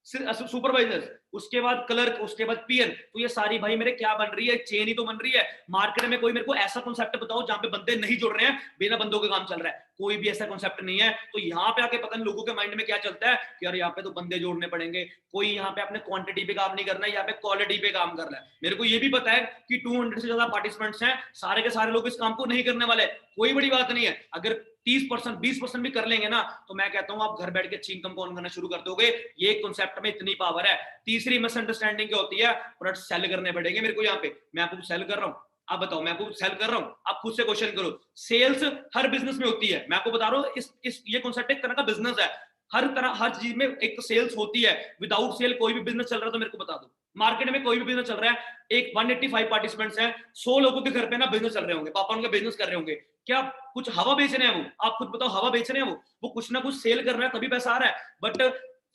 सुपरवाइजर, उसके बाद क्लर्क, उसके बाद पीएन। तो ये सारी भाई मेरे क्या बन रही है? चेन ही तो बन रही है। मार्केट में कोई मेरे को ऐसा कॉन्सेप्ट बताओ जहां पे बंदे नहीं जुड़ रहे हैं, बिना बंदों के काम चल रहा है, कोई भी ऐसा कॉन्सेप्ट नहीं है। तो यहाँ पे आके पता नहीं लोगों के माइंड में क्या चलता है कि यार यहाँ पे तो बंदे जोड़ने पड़ेंगे, कोई यहाँ पे अपने क्वांटिटी पे काम नहीं करना है, यहाँ पे क्वालिटी पे काम कर रहा है। मेरे को ये भी पता है कि 200 से ज्यादा पार्टिसिपेंट्स हैं, सारे के सारे लोग इस काम को नहीं करने वाले, कोई बड़ी बात नहीं है। अगर 30% 20% भी कर लेंगे ना, तो मैं कहता हूं आप घर बैठ के अच्छी इनकम कौन करना शुरू कर दोगे। ये कॉन्सेप्ट में इतनी पावर है। तीसरी मिसअंडरस्टैंडिंग क्या होती है? प्रोडक्ट सेल करने पड़ेंगे मेरे को। यहाँ पे मैं आपको सेल कर रहा हूँ, आप बताओ मैं आपको सेल कर रहा हूँ? आप खुद से क्वेश्चन करो। सेल्स हर बिजनेस में होती है, मैं आपको बता रहा हूँ। इस ये कॉन्सेप्ट एक तरह का बिजनेस है। हर तरह हर चीज में एक सेल्स होती है। विदाउट सेल कोई भी बिजनेस चल रहा है तो मेरे को बता दो। मार्केट में कोई भी बिजनेस चल रहा है, एक 185 पार्टिसिपेंट्स हैं, 100 लोगों के घर पे ना बिजनेस चल रहे होंगे, पापा उनका बिजनेस कर रहे होंगे, क्या कुछ हवा बेच रहे हैं वो? आप खुद बताओ, हवा बेच रहे हैं वो कुछ ना कुछ सेल कर रहा है तभी पैसा आ रहा है। बट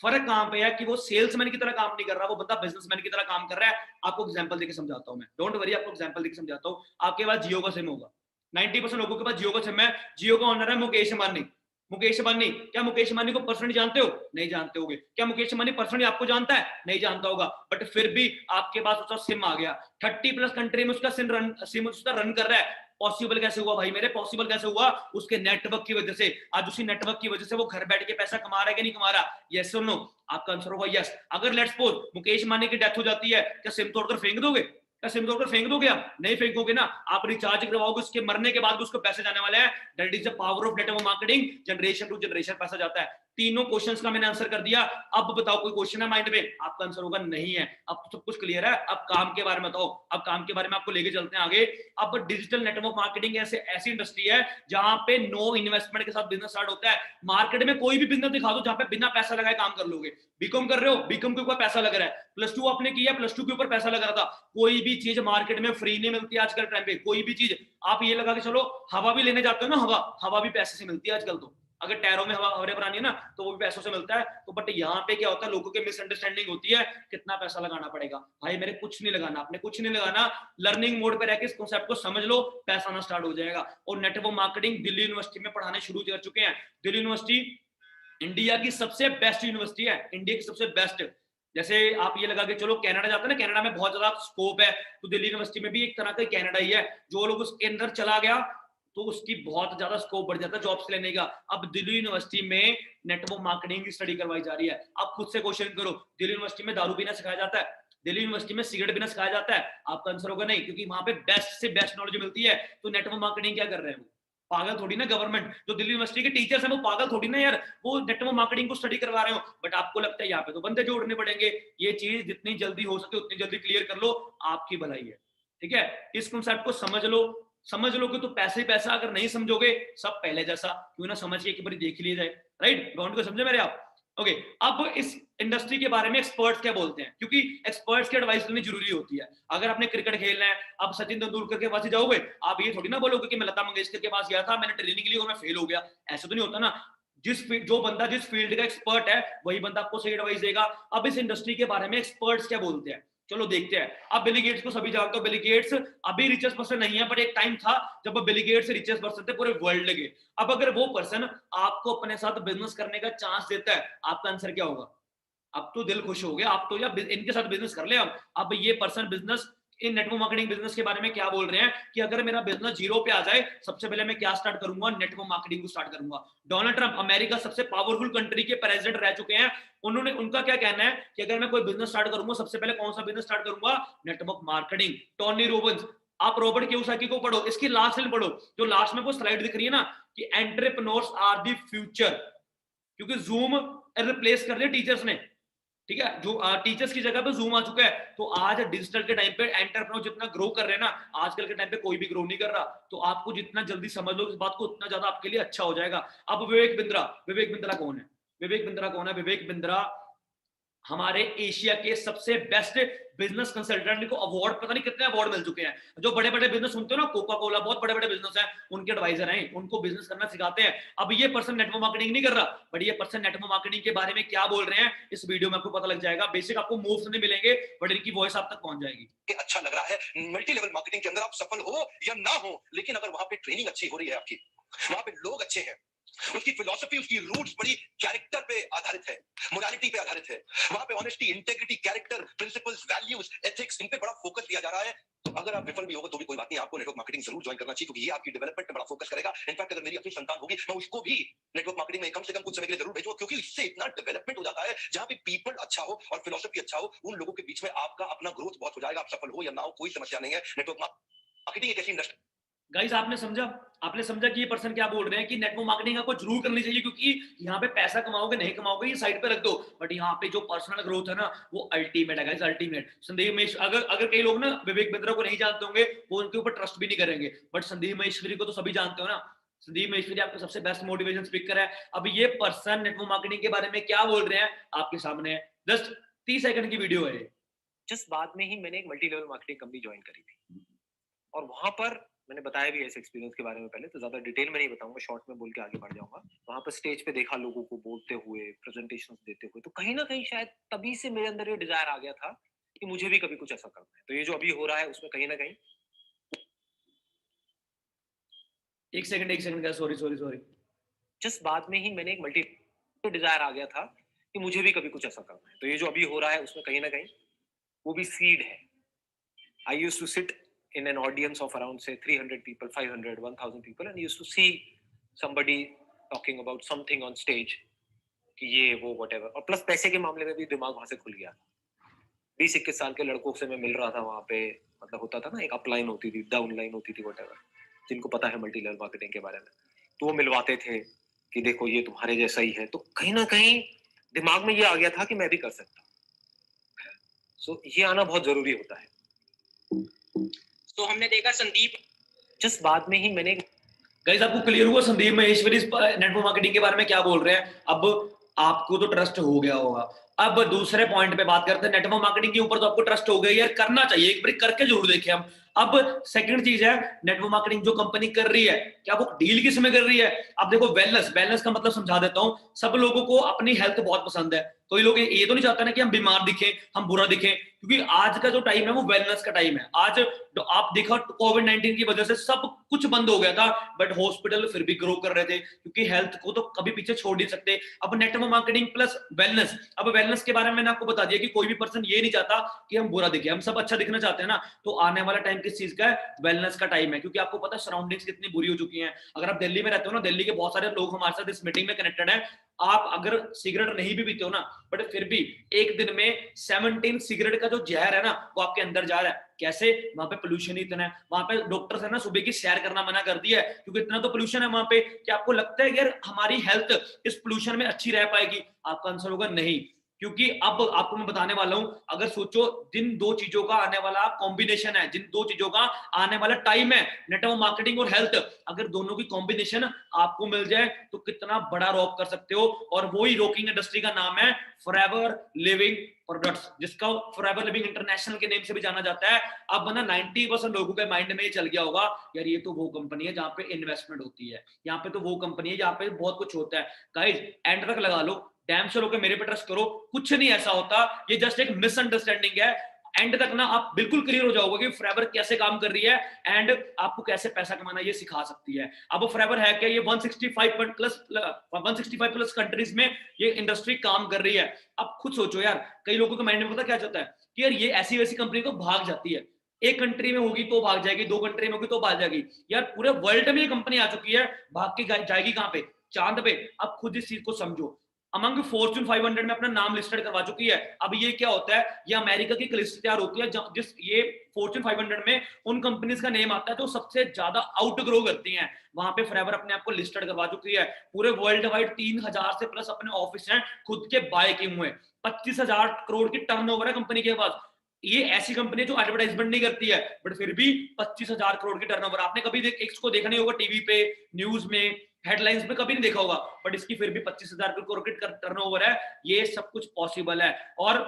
फर्क कहां पे है कि वो सेल्समैन की तरह काम नहीं कर रहा, वो बंदा बिजनेसमैन की तरह काम कर रहा है। आपको एग्जांपल देके समझाता हूं मैं, डोंट वरी, आपको एग्जांपल देके समझाता हूं। आपके पास जियो का सिम होगा, 90% लोगों के पास जियो का सिम है। जियो का ओनर है मुकेश अंबानी। मुकेश अंबानी, क्या मुकेश अंबानी को पर्सनली जानते हो? नहीं जानते होगे। क्या मुकेश अंबानी पर्सनली आपको जानता है? नहीं जानता होगा। बट फिर भी आपके पास उसका सिम आ गया, 30+ कंट्री में उसका सिम उसका रन कर रहा है। पॉसिबल कैसे हुआ भाई मेरे? पॉसिबल कैसे हुआ? उसके नेटवर्क की वजह से। आज उसी नेटवर्क की वजह से वो घर बैठ के पैसा कमा रहा है कि नहीं कमा रहा? यस और नो? आपका आंसर होगा यस। अगर लेट्स सपोज मुकेश अंबानी की डेथ हो जाती है, क्या सिम तोड़कर फेंक दोगे? क्या सिम तोड़कर फेंक दोगे? आप नहीं फेंकोगे ना, आप रिचार्ज करवाओगे, उसके मरने के बाद भी उसको पैसे जाने वाले हैं। That is the power of network marketing. Generation to generation पैसा जाता है। तीनों क्वेश्चंस का मैंने आंसर कर दिया। अब बताओ कोई क्वेश्चन है माइंड में? आपका आंसर होगा नहीं है। अब तो सब कुछ क्लियर है। अब काम के बारे में बताओ। अब काम के बारे में आपको लेके चलते हैं आगे। अब डिजिटल नेटवर्क मार्केटिंग ऐसी इंडस्ट्री है जहां पे नो इन्वेस्टमेंट के साथ बिजनेस स्टार्ट होता है। मार्केट में कोई भी बिजनेस दिखा दो जहां पे बिना पैसा लगाए काम कर लोगे। बीकॉम कर रहे हो, बीकॉम के ऊपर पैसा लग रहा है। +2 आपने किया, +2 के ऊपर पैसा लग रहा था। कोई भी चीज मार्केट में फ्री नहीं मिलती आजकल टाइम पे। कोई भी चीज आप ये लगा के चलो, हवा भी लेने जाते हो ना, हवा भी पैसे से मिलती है आजकल। तो अगर टायरों में हवा हवा भरानी है ना, तो वो भी पैसों से मिलता है। तो बट यहाँ पे क्या होता है, लोगों के मिसअंडरस्टैंडिंग होती है, कितना पैसा लगाना पड़ेगा। भाई मेरे कुछ नहीं लगाना, आपने कुछ नहीं लगाना। लर्निंग मोड पे रह के इस कॉन्सेप्ट को समझ लो, पैसा आना स्टार्ट हो जाएगा। और नेटवर्क मार्केटिंग दिल्ली यूनिवर्सिटी में पढ़ाने शुरू कर चुके हैं। दिल्ली यूनिवर्सिटी इंडिया की सबसे बेस्ट यूनिवर्सिटी है, इंडिया की सबसे बेस्ट। जैसे आप ये लगा के चलो कनाडा जाते हैं ना, कनाडा में बहुत ज्यादा स्कोप है, तो दिल्ली यूनिवर्सिटी में भी एक तरह का कनाडा ही है। जो लोग उसके अंदर चला गया तो उसकी बहुत ज्यादा स्कोप बढ़ जाता है जॉब्स लेने का। अब दिल्ली यूनिवर्सिटी में नेटवर्क मार्केटिंग की स्टडी करवाई जा रही है। आप खुद से क्वेश्चन करो, दिल्ली यूनिवर्सिटी में दारू पीना सिखाया जाता है? दिल्ली यूनिवर्सिटी में सिगरेट पीना सिखाया जाता है? आपका आंसर होगा नहीं, क्योंकि वहां पे बेस्ट से बेस्ट नॉलेज मिलती है। तो नेटवर्क मार्केटिंग क्या कर रहे हैं वो? पागल थोड़ी ना गवर्नमेंट, जो दिल्ली यूनिवर्सिटी के टीचर्स हैं वो पागल थोड़ी ना यार, वो नेटवर्क मार्केटिंग को स्टडी करवा रहे हो। बट आपको लगता है यहाँ पे तो बंदे जोड़ने पड़ेंगे। ये चीज जितनी जल्दी हो सके उतनी जल्दी क्लियर कर लो, आपकी भलाई है। ठीक है, इस कॉन्सेप्ट को समझ लो कि तो पैसे ही पैसा। अगर नहीं समझोगे सब पहले जैसा, क्यों ना समझ के एक बार देख लिया जाए। राइट, पॉइंट को समझे मेरे आप? ओके, अब इस इंडस्ट्री के बारे में एक्सपर्ट्स क्या बोलते हैं, क्योंकि एक्सपर्ट्स की एडवाइस लेनी जरूरी होती है। अगर आपने क्रिकेट खेलना है, अब सचिन तेंदुलकर के पास ही जाओगे? आप ये थोड़ी ना बोलोगे कि मैं लता मंगेशकर के पास गया था, मैंने ट्रेनिंग ली और मैं फेल हो गया। ऐसा तो नहीं होता ना। जो बंदा जिस फील्ड का एक्सपर्ट है वही बंदा आपको सही एडवाइस देगा। अब इस इंडस्ट्री के बारे में एक्सपर्ट्स क्या बोलते हैं, चलो देखते हैं। अब बिल गेट्स को सभी जानते हो। बिल गेट्स अभी रिचेस्ट पर्सन नहीं है, पर एक टाइम था जब बिल गेट्स रिचेस्ट पर्सन थे पूरे वर्ल्ड के। अब अगर वो पर्सन आपको अपने साथ बिजनेस करने का चांस देता है, आपका आंसर क्या होगा? अब तो दिल खुश हो गया, अब तो यार इनके साथ बिजनेस कर ले। अब ये person business in network marketing business के बारे में क्या बोल रहे हैं कि अगर मेरा बिजनेस जीरो पे आ जाए, सबसे पहले मैं क्या स्टार्ट करूंगा? नेटवर्क मार्केटिंग को स्टार्ट करूंगा। डोनाल्ड ट्रंप अमेरिका सबसे पावरफुल कंट्री के प्रेसिडेंट रह चुके हैं। उनका क्या कहना है कि अगर मैं कोई बिजनेस स्टार्ट करूंगा, सबसे पहले कौन सा बिजनेस स्टार्ट करूंगा? Network marketing. टोनी रॉबिन्स, आप रॉबर्ट कियोसाकी को पढ़ो, इसकी लास्ट लाइन पढ़ो, जो लास्ट में वो स्लाइड दिख रही है ना कि एंटरप्रेन्योर्स आर द फ्यूचर, क्योंकि जूम रिप्लेस कर दिया टीचर्स ने। ठीक है, जो टीचर्स की जगह पे जूम आ चुका है। तो आज डिजिटल के टाइम पे एंटरप्रेन्योर जितना ग्रो कर रहे हैं ना, आजकल के टाइम पे कोई भी ग्रो नहीं कर रहा। तो आपको जितना जल्दी समझ लो इस बात को, उतना ज्यादा आपके लिए अच्छा हो जाएगा। अब विवेक बिंद्रा कौन है? विवेक बिंद्रा हमारे एशिया के सबसे बेस्ट बिजनेस कंसल्टेंट को अवार्ड, पता नहीं कितने अवार्ड मिल चुके हैं। जो बड़े बड़े बिजनेस सुनते हो ना, कोका कोला, बहुत बड़े बड़े बिजनेस हैं, उनके एडवाइजर हैं, उनको बिजनेस करना सिखाते हैं। अब ये पर्सन नेटवर्क मार्केटिंग नहीं कर रहा, बट ये पर्सन नेटवर्क मार्केटिंग के बारे में क्या बोल रहे हैं इस वीडियो में आपको पता लग जाएगा। बेसिक आपको मूव्स नहीं मिलेंगे, बट इनकी वॉइस आप तक पहुंच जाएगी। अच्छा लग रहा है मल्टी लेवल मार्केटिंग के अंदर, आप सफल हो या ना हो, लेकिन अगर वहां पे ट्रेनिंग अच्छी हो रही है आपकी, वहां पे लोग अच्छे हैं, उसकी फिलॉसफी, उसकी रूट्स बड़ी कैरेक्टर पे आधारित है, मोरालिटी पे आधारित है, वहां पे honesty, integrity, character, principles, values, ethics, इन पे बड़ा फोकस दिया जा रहा है, तो अगर आप विफल भी होगा तो भी कोई बात नहीं, आपको नेटवर्क मार्केटिंग जरूर ज्वाइन करना चाहिए, क्योंकि ये आपकी डेवलपमेंट पे बड़ा फोकस करेगा। इनफैक्ट अगर मेरी अपनी संतान होगी, मैं उसको भी नेटवर्क मार्केटिंग में कम से कम कुछ समय के लिए जरूर भेजूंगा, क्योंकि इससे इतना डेवलपमेंट हो जाता है, जहां पे पीपल अच्छा हो और फिलॉसफी अच्छा हो, उन लोगों के बीच में आपका अपना ग्रोथ बहुत हो जाएगा। आप सफल हो या ना हो, कोई समस्या नहीं है। नेटवर्क मार्केटिंग एक ऐसी इंडस्ट्री। गाइस आपने समझा कि ये पर्सन क्या बोल रहे हैं कि नेटवर्क मार्केटिंग आपको जरूर करनी चाहिए, क्योंकि यहाँ पे पैसा कमाओगे नहीं कमाओगे ये साइड पे रख दो, बट यहाँ पे जो पर्सनल ग्रोथ है ना वो अल्टीमेट है गाइस, अल्टीमेट। संदीप महेश्वरी, अगर अगर कई लोग ना विवेक बिंद्रा को नहीं जानते होंगे, वो उनके ऊपर ट्रस्ट भी नहीं करेंगे, बट संदीप महेश्वरी को तो सभी जानते हो ना। संदीप महेश्वरी आपका सबसे बेस्ट मोटिवेशन स्पीकर है। अब ये पर्सन नेटवर्क मार्केटिंग के बारे में क्या बोल रहे हैं आपके सामने है, जस्ट 30 सेकंड की वीडियो है। जिस बाद में ही मैंने एक multi level marketing company join करी थी, और वहां पर मैंने बताया भी ऐसे एक्सपीरियंस के बारे में पहले, तो ज्यादा डिटेल में नहीं बताऊंगा, शॉर्ट में बोल के आगे बढ़ जाऊंगा। वहां पर स्टेज पे देखा लोगों को बोलते हुए, प्रेजेंटेशंस देते हुए, तो कहीं ना कहीं शायद तभी से मेरे अंदर ये डिजायर आ गया था कि मुझे भी कभी कुछ ऐसा करना है। तो ये जो अभी हो रहा है उसमें कहीं ना कहीं एक सेकंड का, सॉरी सॉरी सॉरी। जिस बाद में ही मैंने एक मल्टी डिजायर आ गया था कि मुझे भी कभी कुछ ऐसा करना है। तो ये जो अभी हो रहा है उसमें कहीं ना कहीं वो भी सीड है। I used to sit in an audience of around say 300 people, 500, 1000 people, and used to see somebody talking about something on stage कि ये वो whatever, और प्लस पैसे के मामले में भी दिमाग वहां से खुल गया। 20-21 साल के लड़कों से मैं मिल रहा था वहां पे, मतलब होता था ना, एक अपलाइन होती थी, डाउन लाइन होती थी, whatever, जिनको पता है मल्टी लेवल मार्केटिंग के बारे में, तो वो मिलवाते थे कि देखो ये तुम्हारे जैसा ही है। तो कहीं ना कहीं दिमाग में ये आ गया था कि मैं भी कर सकता। सो ये आना बहुत जरूरी होता है। तो हमने देखा संदीप, जिस बाद में ही मैंने, गाइस आपको क्लियर हुआ संदीप महेश्वरी नेटवर्क मार्केटिंग के बारे में क्या बोल रहे हैं। अब आपको तो ट्रस्ट हो गया होगा। अब दूसरे पॉइंट पे बात करते हैं। नेटवर्क मार्केटिंग के ऊपर तो आपको ट्रस्ट हो गया यार, करना चाहिए, एक बार करके जरूर देखें हम। अब सेकंड चीज है, नेटवर्क मार्केटिंग जो कंपनी कर रही है, क्या वो डील किस में कर रही है। अब देखो वेलनेस, वेलनेस का मतलब समझा देता हूं। सब लोगों को अपनी हेल्थ बहुत पसंद है, कोई लोग ये तो नहीं चाहता ना कि हम बीमार दिखें, हम बुरा दिखें, क्योंकि आज का जो टाइम है वो वेलनेस का टाइम है। आज तो आप देखा कोविड-19 की वजह से सब कुछ बंद हो गया था, बट हॉस्पिटल फिर भी ग्रो कर रहे थे, क्योंकि हेल्थ को तो कभी पीछे छोड़ नहीं सकते। अब नेटवर्क मार्केटिंग प्लस वेलनेस, अब वेलनेस के बारे में मैंने आपको बता दिया कि कोई भी पर्सन ये नहीं चाहता कि हम बुरा दिखे, हम सब अच्छा दिखना चाहते हैं ना। तो आने वाला टाइम किस चीज का है, वेलनेस का टाइम है, क्योंकि आपको पता है सराउंडिंग्स कितनी बुरी हो चुकी हैं। अगर आप दिल्ली में रहते हो ना, दिल्ली के बहुत सारे लोग हमारे साथ इस मीटिंग में कनेक्टेड है। आप अगर सिगरेट नहीं भी पीते हो ना, बट फिर भी एक दिन में 17 सिगरेट का जो जहर है ना वो आपके अंदर जा रहा है। कैसे, वहां पे पोल्यूशन ही इतना है, वहां पे डॉक्टर्स है ना सुबह की सैर करना मना कर दिया है, क्योंकि इतना तो पोल्यूशन है वहां पे। क्या आपको लगता है यार हमारी हेल्थ इस पोल्यूशन में अच्छी रह पाएगी? आपका आंसर होगा नहीं, क्योंकि अब आपको मैं बताने वाला हूं। अगर सोचो, जिन दो चीजों का आने वाला कॉम्बिनेशन है, जिन दो चीजों का आने वाला टाइम है, नेटवर्क मार्केटिंग और हेल्थ, अगर दोनों की कॉम्बिनेशन आपको मिल जाए तो कितना बड़ा रॉक कर सकते हो। और वही रॉकिंग इंडस्ट्री का नाम है फॉरएवर लिविंग प्रोडक्ट्स, जिसका फॉरएवर लिविंग इंटरनेशनल के नेम से भी जाना जाता है। अब ना 90% लोगों के माइंड में ये चल गया होगा, यार ये तो वो कंपनी है जहां पे इन्वेस्टमेंट होती है, यहाँ पे तो वो कंपनी है जहां पे बहुत कुछ होता है। गाइस एंड तक लगा लो, डैम श्योर होकर मेरे पे ट्रस्ट करो, कुछ नहीं ऐसा होता, ये जस्ट एक मिसअंडरस्टैंडिंग है। एंड तक ना आप बिल्कुल क्लियर हो जाओगे कि फॉरएवर कैसे काम कर रही है एंड आपको कैसे पैसा कमाना ये सिखा सकती है। अब फॉरएवर है क्या, ये 165 प्लस कंट्रीज में ये इंडस्ट्री काम कर रही है। अब खुद सोचो यार, कई लोगों के माइंड में पता क्या चलता है कि यार ये ऐसी वैसी कंपनी तो भाग जाती है, एक कंट्री में होगी तो भाग जाएगी, दो कंट्री में होगी तो भाग जाएगी। यार पूरे वर्ल्ड में ये कंपनी आ चुकी है, भाग के जाएगी कहां पे, चांद पे। अब खुद इस चीज को समझो, अमंग फॉर्च्यून 500 में अपना नाम लिस्टेड करवा चुकी है। अब ये क्या होता है, ये अमेरिका की लिस्ट तैयार होती है, जिस ये फॉर्च्यून 500 में उन कंपनीज का नेम आता है जो सबसे ज्यादा आउट ग्रो करती हैं। वहां पे फॉरएवर अपने आप को लिस्टेड करवा चुकी है। पूरे वर्ल्ड वाइड 3000 से प्लस अपने ऑफिस हैं, खुद के बाय किए हुए। 25,000 करोड़ की टर्नओवर है कंपनी के पास। ये ऐसी कंपनी है जो एडवर्टाइजमेंट नहीं करती है, बट फिर भी 25,000 करोड़ की टर्नओवर। आपने कभी इसको देखा नहीं होगा टीवी पे, न्यूज में, हेडलाइंस में कभी नहीं देखा होगा, बट इसकी फिर भी 25,000 करोड़ की टर्नओवर है। ये सब कुछ पॉसिबल है। और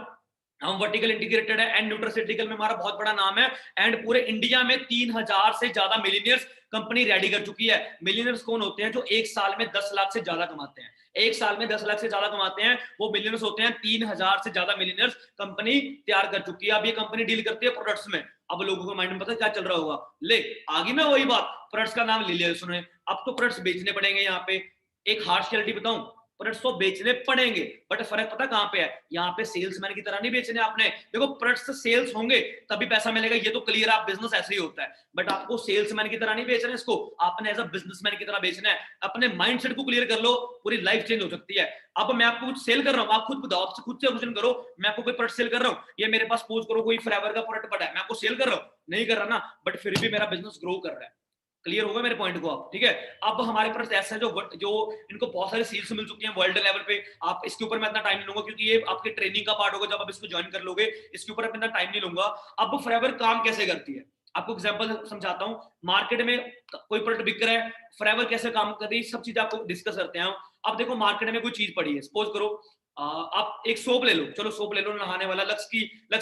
हम वर्टिकल इंटीग्रेटेड है एंड न्यूट्रास्यूटिकल में हमारा बहुत बड़ा नाम है। एंड पूरे इंडिया में 3,000 से ज्यादा मिलीनियर्स कंपनी रेडी कर चुकी है। मिलीनियर्स कौन होते हैं? जो एक साल में 10 लाख से ज्यादा कमाते हैं। एक साल में 10 लाख से ज्यादा कमाते हैं वो मिलीनियर्स होते हैं। 3,000 से ज्यादा मिलीनियर्स कंपनी तैयार कर चुकी है। अब ये कंपनी डील करती है प्रोडक्ट्स में। अब लोगों को माइंड में पता है क्या चल रहा होगा, ले आगे ना वही बात, प्रोडक्ट्स का नाम ले लिया सुने, अब तो प्रोडक्ट्स बेचने पड़ेंगे। यहाँ पे एक हार्श रियलिटी बताऊं, प्रोडक्ट्स तो बेचने पड़ेंगे, बट फर्क पता कहां पे है? यहाँ पे सेल्समैन की तरह नहीं बेचने आपने। देखो प्रोडक्ट्स से सेल्स होंगे तभी पैसा मिलेगा, ये तो क्लियर। आप बिजनेस ऐसे ही होता है, बट आपको सेल्समैन की तरह नहीं बेचना है इसको, आपने एज अ बिजनेसमैन की तरह बेचना है। अपने माइंडसेट को क्लियर कर लो, पूरी लाइफ चेंज हो सकती है। अब मैं आपको कुछ सेल कर रहा हूँ, आप खुद बताओ, आपसे खुद से क्वेश्चन करो, मैं आपको कोई प्रोडक्ट सेल कर रहा हूँ? ये मेरे पास पोज करो कोई फॉरएवर का प्रोडक्ट पड़ा है, मैं आपको सेल कर रहा हूँ? नहीं कर रहा ना, बट फिर भी मेरा बिजनेस ग्रो कर रहा है। क्लियर होगा मेरे पॉइंट को आप? ठीक है। अब हमारे पास ऐसा है जो इनको बहुत सारे सील्स मिल चुकी हैं वर्ल्ड लेवल पे। आप इसके ऊपर मैं इतना टाइम नहीं लूंगा क्योंकि ये आपके ट्रेनिंग का पार्ट होगा जब आप इसको ज्वाइन कर लोगे। इसके ऊपर इतना टाइम नहीं लूंगा। अब फॉरएवर काम कैसे करती है, आपको एग्जांपल समझाता हूं। मार्केट में कोई प्रोडक्ट बिक रहा है, फॉरएवर कैसे काम कर रही है, सब चीजें आपको डिस्कस करते हैं। अब देखो मार्केट में कोई चीज पड़ी है, सपोज करो आप एक सोप ले लो, चलो सोप ले लो नहाने वाला, लक्स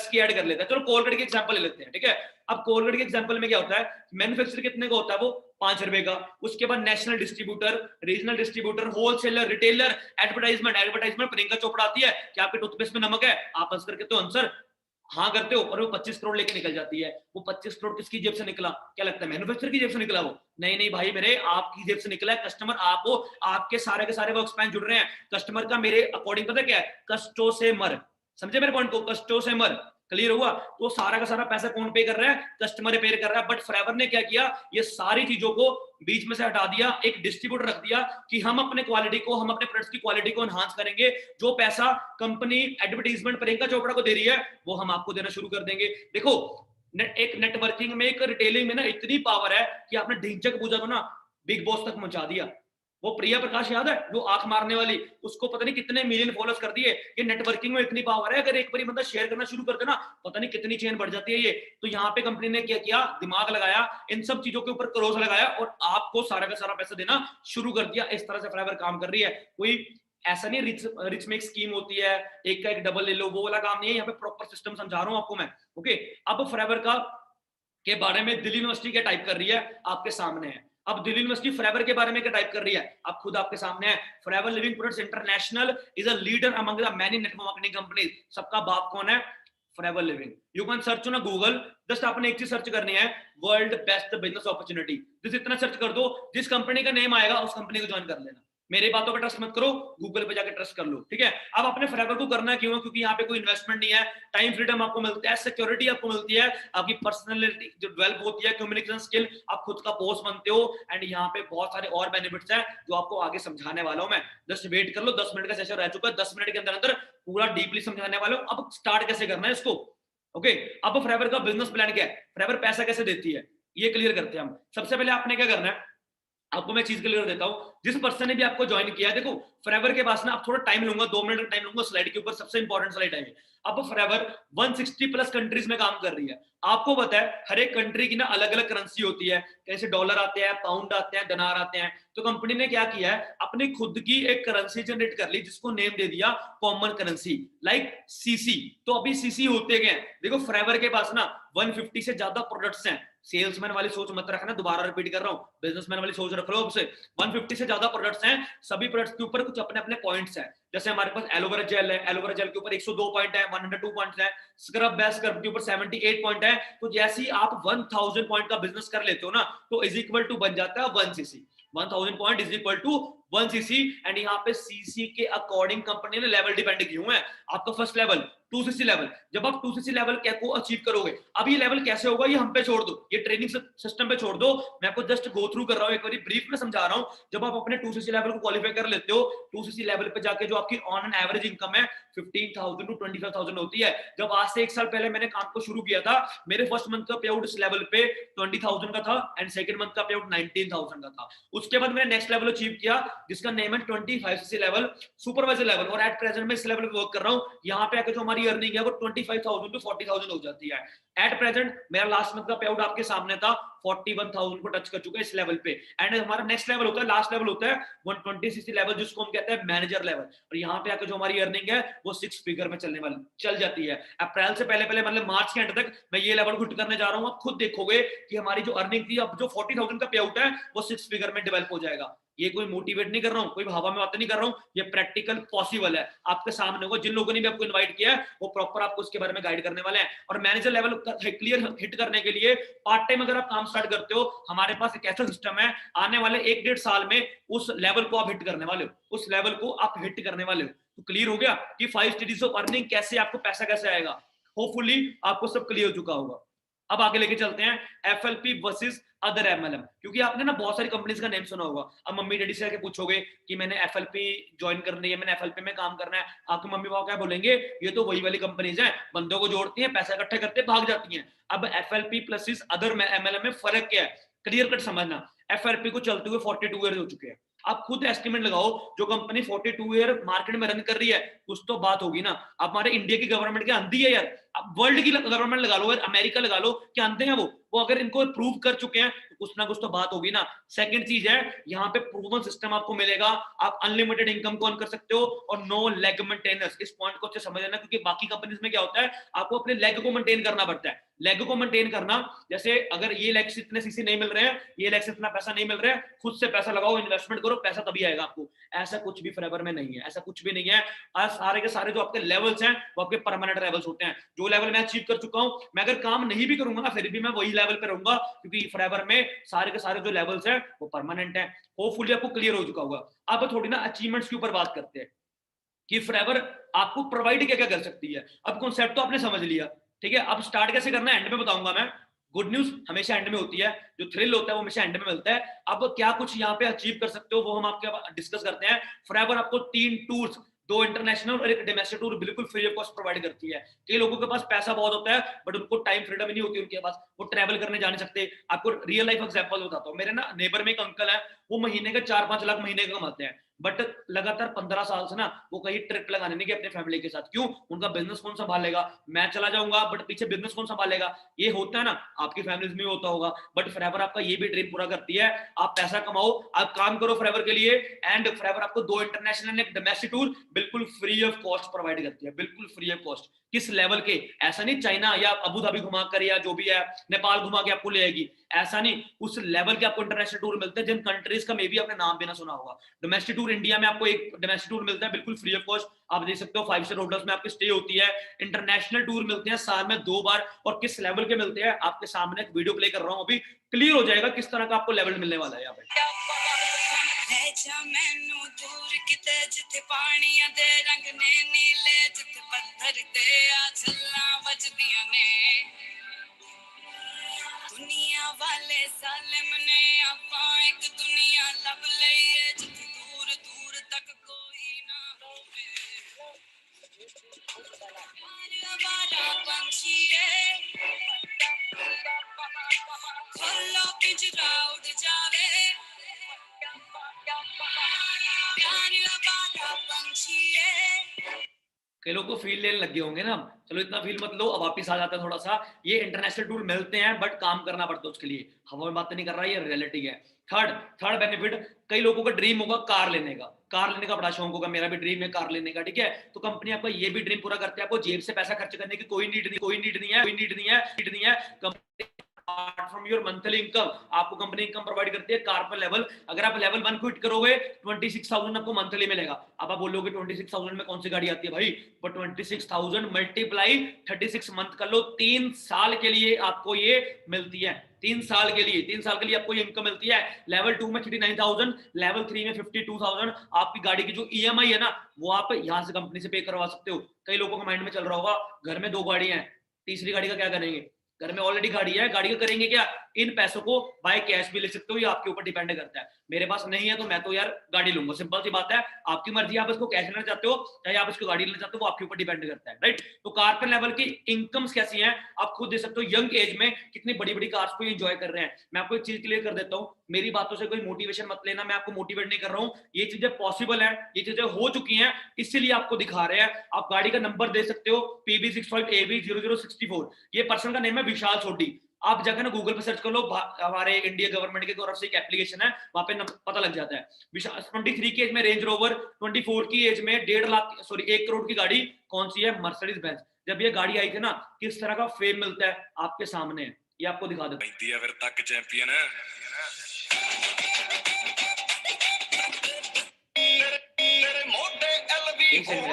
की ऐड कर लेते हैं। चलो कोलगेट की एग्जांपल ले लेते हैं, ठीक है। अब कोलगेट के एग्जांपल में क्या होता है, मैन्युफैक्चर कितने का होता है? वो 5 रुपए का। उसके बाद national distributor, regional distributor, wholesaler, retailer, advertisement Priyanka Chopra आती है कि आपके टूथपेस्ट में नमक है, आप आंसर करते हो आंसर हाँ करते हो, और वो 25 करोड़ लेके निकल जाती है। वो 25 करोड़ किसकी जेब से निकला? क्या लगता है मैन्युफैक्चरर की जेब से निकला? वो नहीं नहीं भाई मेरे, आपकी जेब से निकला है। कस्टमर आपको, आपके सारे के सारे वर्क स्पैन जुड़ रहे हैं। कस्टमर का मेरे अकॉर्डिंग पता क्या है? कष्टों से मर। समझे मेरे पॉइंट को? कष्टों से मर। क्लियर हुआ? तो सारा का सारा पैसा कौन पे कर रहा है? कस्टमर पे कर रहा है। बट फॉरएवर ने क्या किया, ये सारी चीजों को बीच में से हटा दिया, एक डिस्ट्रीब्यूटर रख दिया कि हम अपने क्वालिटी को, हम अपने प्रोडक्ट्स की क्वालिटी को एनहांस करेंगे। जो पैसा कंपनी एडवर्टाइजमेंट प्रियंका चोपड़ा को दे रही है वो हम आपको देना शुरू कर देंगे। देखो एक नेटवर्किंग में, एक रिटेलिंग में ना इतनी पावर है कि आपने ढिंचक पूजा को ना बिग बॉस तक पहुंचा दिया। वो प्रिया प्रकाश याद है जो आंख मारने वाली, उसको पता नहीं कितने मिलियन फॉलोअर्स कर दिए। ये नेटवर्किंग में इतनी पावर है, अगर एक बार बंदा शेयर करना शुरू कर देना पता नहीं कितनी चेन बढ़ जाती है ये। तो यहाँ पे कंपनी ने क्या किया, दिमाग लगाया, इन सब चीजों के ऊपर क्रोज लगाया और आपको सारा का सारा पैसा देना शुरू कर दिया। इस तरह से फॉरएवर काम कर रही है। कोई ऐसा नहीं रिच मेक स्कीम होती है, एक का एक डबल ले लो, वो वाला काम नहीं है। यहाँ पे प्रॉपर सिस्टम समझा रहा हूँ आपको मैं। ओके, अब फॉरएवर का के बारे में दिल्ली यूनिवर्सिटी क्या टाइप कर रही है आपके सामने है। अब दिल्ली यूनिवर्सिटी फॉरएवर के बारे में क्या टाइप कर रही है, अब खुद आपके सामने है। Forever living products international is a leader among the many network marketing companies. सबका बाप कौन है? Forever living. You can search ना गूगल, जस्ट आपने एक चीज सर्च करनी है, वर्ल्ड बेस्ट बिजनेस अपॉर्चुनिटी। जिस इतना सर्च कर दो, जिस कंपनी का नेम आएगा उस कंपनी को ज्वाइन कर लेना। मेरी बातों पर ट्रस्ट मत करो, गूगल पे जाकर ट्रस्ट कर लो, ठीक है। अब अपने फॉरएवर को करना क्यों है? क्योंकि यहाँ पे कोई इन्वेस्टमेंट नहीं है, टाइम फ्रीडम आपको मिलता है, सिक्योरिटी आपको मिलती है, आपकी पर्सनैलिटी जो डेवलप होती है, कम्युनिकेशन स्किल, आप खुद का बॉस बनते हो। एंड यहाँ पे बहुत सारे और बेनिफिट्स हैं जो आपको आगे समझाने वाला हूं मैं। जस्ट वेट कर लो, 10 मिनट का सेशन रह चुका है, 10 मिनट के अंदर अंदर पूरा डीपली समझाने वाला हूं। अब स्टार्ट कैसे करना है इसको, ओके। अब फॉरएवर का बिजनेस प्लान क्या है, फॉरएवर पैसा कैसे देती है, ये क्लियर करते हैं हम। सबसे पहले आपने क्या करना है, आपको मैं चीज क्लियर देता हूं। जिस पर्सन ने भी आपको ज्वाइन किया, देखो फॉरएवर के पास ना, अब थोड़ा टाइम लूंगा, 2 मिनट का टाइम लूंगा स्लाइड के ऊपर, सबसे इंपॉर्टेंट स्लाइड है। अब फॉरएवर 160 प्लस कंट्रीज में काम कर रही है। आपको पता है हर एक कंट्री की ना अलग अलग करेंसी होती है, कैसे डॉलर आते हैं, पाउंड आते हैं, दिनार आते हैं। तो कंपनी ने क्या किया है, अपनी खुद की एक करेंसी जनरेट कर ली जिसको नेम दे दिया कॉमन करेंसी, लाइक सीसी। तो अभी सीसी होते गए, देखो फॉरएवर के पास ना 150 से ज्यादा प्रोडक्ट्स हैं। सेल्समैन वाली सोच मत रखना, दोबारा रिपीट कर रहा हूं, बिजनेसमैन वाली सोच रख लो। अब से 150 से ज्यादा प्रोडक्ट्स हैं, सभी प्रोडक्ट्स के ऊपर कुछ अपने अपने पॉइंट्स हैं। जैसे हमारे पास एलोवेरा जेल है, एलोवेरा जेल के ऊपर 102 पॉइंट है, 102 पॉइंट्स है। स्क्रब बेस्ट स्क्रब के ऊपर 78 पॉइंट है। तो जैसे ही आप 1000 पॉइंट का बिजनेस कर लेते हो ना, तो इज इक्वल टू बन जाता है 1 CC. 1000 point is equal to 1 CC. And यहाँ पे सीसी के अकॉर्डिंग कंपनी ने लेवल डिपेंड किए हुए हैं। आपका फर्स्ट लेवल 2 सीसी लेवल, जब आप 2 सीसी लेवल को अचीव करोगे, अब ये लेवल कैसे होगा ये हम पे छोड़ दो, ये ट्रेनिंग सिस्टम पे छोड़ दो, मैं आपको जस्ट गो थ्रू कर रहा हूं, एक बार ब्रीफ में समझा रहा हूं। जब आप अपने 2 सीसी लेवल को क्वालिफाई कर लेते हो, 2 सीसी लेवल पे जाके जो आपकी ऑन एन एवरेज इनकम है 15,000 टू 25,000 होती है। जब आज से 1 साल पहले मैंने काम को शुरू किया था, मेरे फर्स्ट मंथ का पे आउट इस लेवल पे 20,000 का था एंड सेकंड मंथ का पे आउट 19,000 का था। उसके बाद मैंने नेक्स्ट लेवल अचीव किया जिसका नेम है 25 सीसी लेवल, सुपरवाइजर लेवल, और एट प्रेजेंट में इस लेवल पे वर्क कर रहा हूं। यहाँ पे आके जो हमारी हमारी अर्निंग है वो 25,000 टू 40,000 हो जाती है। एट प्रेजेंट मेरा लास्ट मंथ का पे आउट आपके सामने था, 41,000 को टच कर चुका है इस लेवल पे। एंड हमारा नेक्स्ट लेवल होता है, लास्ट लेवल होता है 120cc लेवल, जिसको हम कहते हैं मैनेजर लेवल। और यहाँ पे आकर जो हमारी अर्निंग है वो 6 फिगर में चल जाती है। अप्रैल से पहले मतलब मार्च के एंड तक मैं ये लेवल हिट करने जा रहा हूँ। आप खुद देखोगे कि हमारी जो अर्निंग थी, अब जो 40,000 का पे आउट है वो 6 फिगर में डेवलप हो जाएगा। ये कोई मोटिवेट नहीं कर रहा हूँ, कोई हवा में बातें नहीं कर रहा हूँ, ये प्रैक्टिकल पॉसिबल है, आपके सामने होगा। जिन लोगों ने भी आपको इनवाइट किया है वो प्रॉपर आपको उसके बारे में गाइड करने वाले हैं। और मैनेजर लेवल क्लियर हिट करने के लिए पार्ट टाइम अगर आप काम स्टार्ट करते हो, हमारे पास एक ऐसा सिस्टम है, आने वाले 1-1.5 साल में उस लेवल को आप हिट करने वाले हो, उस लेवल को आप हिट करने वाले हो। तो क्लियर हो गया कि 5 स्टेजेस ऑफ अर्निंग कैसे, आपको पैसा कैसे आएगा। होपफुली आपको सब क्लियर हो चुका होगा। अब आगे लेके चलते हैं एफएलपी वर्सेस अदर एमएलएम, क्योंकि आपने ना बहुत सारी कंपनीज का नेम सुना होगा। अब मम्मी डैडी से आके पूछोगे कि मैंने एफएलपी ज्वाइन करनी है, मैंने एफएलपी में काम करना है, आपके मम्मी पापा क्या बोलेंगे, ये तो वही वाली कंपनीज हैं, बंदों को जोड़ती हैं, पैसा इकट्ठा करते भाग जाती हैं। अब एफएलपी प्लस अदर एमएलएम में फर्क क्या है, क्लियर कट समझना। एफएलपी को चलते हुए 42 ईयर हो चुके हैं। आप खुद एस्टिमेट लगाओ, जो कंपनी 42 ईयर मार्केट में रन कर रही है, कुछ तो बात होगी ना। अब हमारे इंडिया की गवर्नमेंट क्या अंधी है यार, अब वर्ल्ड की गवर्नमेंट लगा लो, अमेरिका लगा लो, क्या अंधे हैं वो अगर इनको प्रूव कर चुके हैं तो कुछ ना कुछ तो बात होगी ना। सेकंड चीज है, यहाँ पे प्रूवन सिस्टम आपको मिलेगा, आप अनलिमिटेड इनकम को अर्न कर सकते हो और नो लेग मेंटेनेंस। इस पॉइंट को अच्छे समझ लेना, क्योंकि बाकी कंपनीज में क्या होता है, आपको अपने लेग को मेंटेन करना पड़ता है। लेग को मेंटेन करना, जैसे अगर ये लेग से इतने सीसी नहीं मिल रहे हैं, ये लेग से इतना पैसा नहीं मिल रहा है, खुद से पैसा लगाओ, इन्वेस्टमेंट करो, पैसा तभी आएगा आपको। ऐसा कुछ भी फॉरएवर में नहीं है, ऐसा कुछ भी नहीं है। आज सारे के सारे जो आपके लेवल्स हैं वो आपके परमानेंट लेवल्स होते हैं। जो लेवल मैं अचीव कर चुका हूं, मैं अगर काम नहीं भी करूंगा ना फिर भी मैं वही लेवल पे रहूंगा, क्योंकि फॉरएवर में सारे के सारे जो लेवल्स हैं वो परमानेंट हैं। होपफुली आपको क्लियर हो चुका होगा। अब थोड़ी ना अचीवमेंट्स के ऊपर बात करते हैं कि फॉरएवर आपको प्रोवाइड क्या क्या कर सकती है। अब कॉन्सेप्ट तो आपने समझ लिया, ठीक है। अब स्टार्ट कैसे करना है एंड में बताऊंगा मैं। गुड न्यूज हमेशा एंड में होती है, जो थ्रिल होता है वो हमेशा एंड में मिलता है। अब क्या कुछ यहाँ पे अचीव कर सकते हो वो हम आपके डिस्कस करते हैं। फॉरएवर आपको 3 टूर्स, 2 इंटरनेशनल और 1 डोमेस्टिक टूर बिल्कुल फ्री ऑफ कॉस्ट प्रोवाइड करती है। कई लोगों के पास पैसा बहुत होता है बट उनको टाइम फ्रीडम नहीं होती उनके पास, वो ट्रैवल करने जा नहीं सकते। आपको रियल लाइफ एग्जांपल बताता हूँ। मेरे ना नेबर में एक अंकल है, वो महीने का 4-5 लाख महीने का कमाते हैं, बट लगातार 15 साल से ना वो कहीं ट्रिप लगाने नहीं गए अपने फैमिली के साथ। क्यों? उनका बिजनेस कौन संभालेगा, मैं चला जाऊंगा बट पीछे बिजनेस कौन संभालेगा। ये होता है ना, आपकी फैमिलीज में होता होगा। बट फॉरएवर आपका ये भी ड्रीम पूरा करती है। आप पैसा कमाओ, आप काम करो फॉरएवर के लिए, एंड फॉरएवर आपको 2 इंटरनेशनल एक डोमेस्टिक टूर बिल्कुल फ्री ऑफ कॉस्ट प्रोवाइड करती है, बिल्कुल फ्री ऑफ कॉस्ट। किस लेवल के, ऐसा नहीं चाइना या अबू धाबी घुमा कर या जो भी है नेपाल घुमा के आपको ले आएगी, ऐसा नहीं। उस लेवल के आपको इंटरनेशनल टूर मिलते हैं जिन कंट्रीज का मे बी आपने नाम भी ना सुना होगा। डोमेस्टिक टूर इंडिया में आपको एक डोमेस्टिक टूर मिलता है बिल्कुल फ्री ऑफ कॉस्ट, आप देख सकते हो 5 स्टार होटल्स में आपकी स्टे होती है। इंटरनेशनल टूर मिलते हैं साल में 2 बार, और किस लेवल के मिलते हैं आपके सामने एक वीडियो प्ले कर रहा हूं, अभी क्लियर हो जाएगा किस तरह का आपको लेवल मिलने वाला है यहाँ पे। जिथे पानिया दे रंग ने नीले, जिथे पत्थर ते आ झल्ला वजदियां ने, दुनिया वाले सालिम ने आपा एक दुनिया लब लईए, जिथे दूर दूर तक कोई ना होवे। आवारा पंछी है, खोलो पिंजरा उड़ जावे, कई लोग को फील लेने लगे होंगे ना, चलो इतना फील मत लो, अब वापिस आ जाता है थोड़ा सा। ये इंटरनेशनल टूर मिलते हैं बट काम करना पड़ता है उसके लिए, हवा में बातें नहीं कर रहा, ये रियलिटी है। थर्ड बेनिफिट, कई लोगों का ड्रीम होगा कार लेने का, कार लेने का बड़ा शौक होगा, मेरा भी ड्रीम है कार लेने का, ठीक है। तो कंपनी आपका ये भी ड्रीम पूरा करती है, आपको जेब से पैसा खर्च करने की कोई नीड नहीं है। Company from your monthly income आपको कंपनी इनकम प्रोवाइड करती है। कार पर लेवल, अगर आप लेवल 1 को हिट करोगे 26,000 आपको मंथली मिलेगा। अब आप बोलोगे 26,000 में कौन सी गाड़ी आती है भाई, पर 26,000 मल्टीप्लाई 36 मंथ कर लो, 3 साल के लिए आपको ये मिलती है। 3 साल के लिए आपको ये इनकम मिलती है। लेवल 2 में 39,000, लेवल 3 में 52,000। आपकी गाड़ी की जो ईएमआई है ना वो आप यहाँ से कंपनी से पे करवा सकते हो। कई लोगों का माइंड में चल रहा होगा घर में 2 गाड़ियां हैं, तीसरी गाड़ी का क्या करेंगे। घर में ऑलरेडी गाड़ी है, गाड़ी का करेंगे क्या, इन पैसों को बाय कैश भी ले सकते हो, ये आपके ऊपर डिपेंड करता है। मेरे पास नहीं है तो मैं तो यार गाड़ी लूंगा, सिंपल सी बात है, आपकी मर्जी, आप इसको कैश लेना चाहते हो चाहे आप इसको गाड़ी लेना चाहते हो, वो आपके ऊपर डिपेंड करता है, राइट। तो कार लेवल की इनकम्स कैसी हैं आप खुद देख सकते हो, यंग एज में कितनी बड़ी बड़ी कार्स को एंजॉय कर रहे हैं। मैं आपको एक चीज क्लियर कर देता हूँ, मेरी बातों से कोई मोटिवेशन मत लेना, मैं आपको मोटिवेट नहीं कर रहा हूँ, ये चीजें पॉसिबल है, ये चीजें हो चुकी हैं, इसीलिए आपको दिखा रहे हैं। आप गाड़ी का नंबर दे सकते हो PB65AB0064, ये पर्सन का नेम है विशाल सोडी। आप जाकर ना गूगल पे सर्च कर लो, हमारे इंडिया गवर्नमेंट की तरफ से एक एप्लीकेशन है, वहां पे पता लग जाता है। विशाल 23 की एज में रेंज रोवर, 24 की एज में 1.5 लाख 1 करोड़ की गाड़ी कौन सी है, मर्सिडीज बेंज। जब ये गाड़ी आई थी ना, किस तरह का फेम मिलता है आपके सामने है, ये आपको दिखा देता हूं। फिर तक चैंपियन है। एक सेकंड,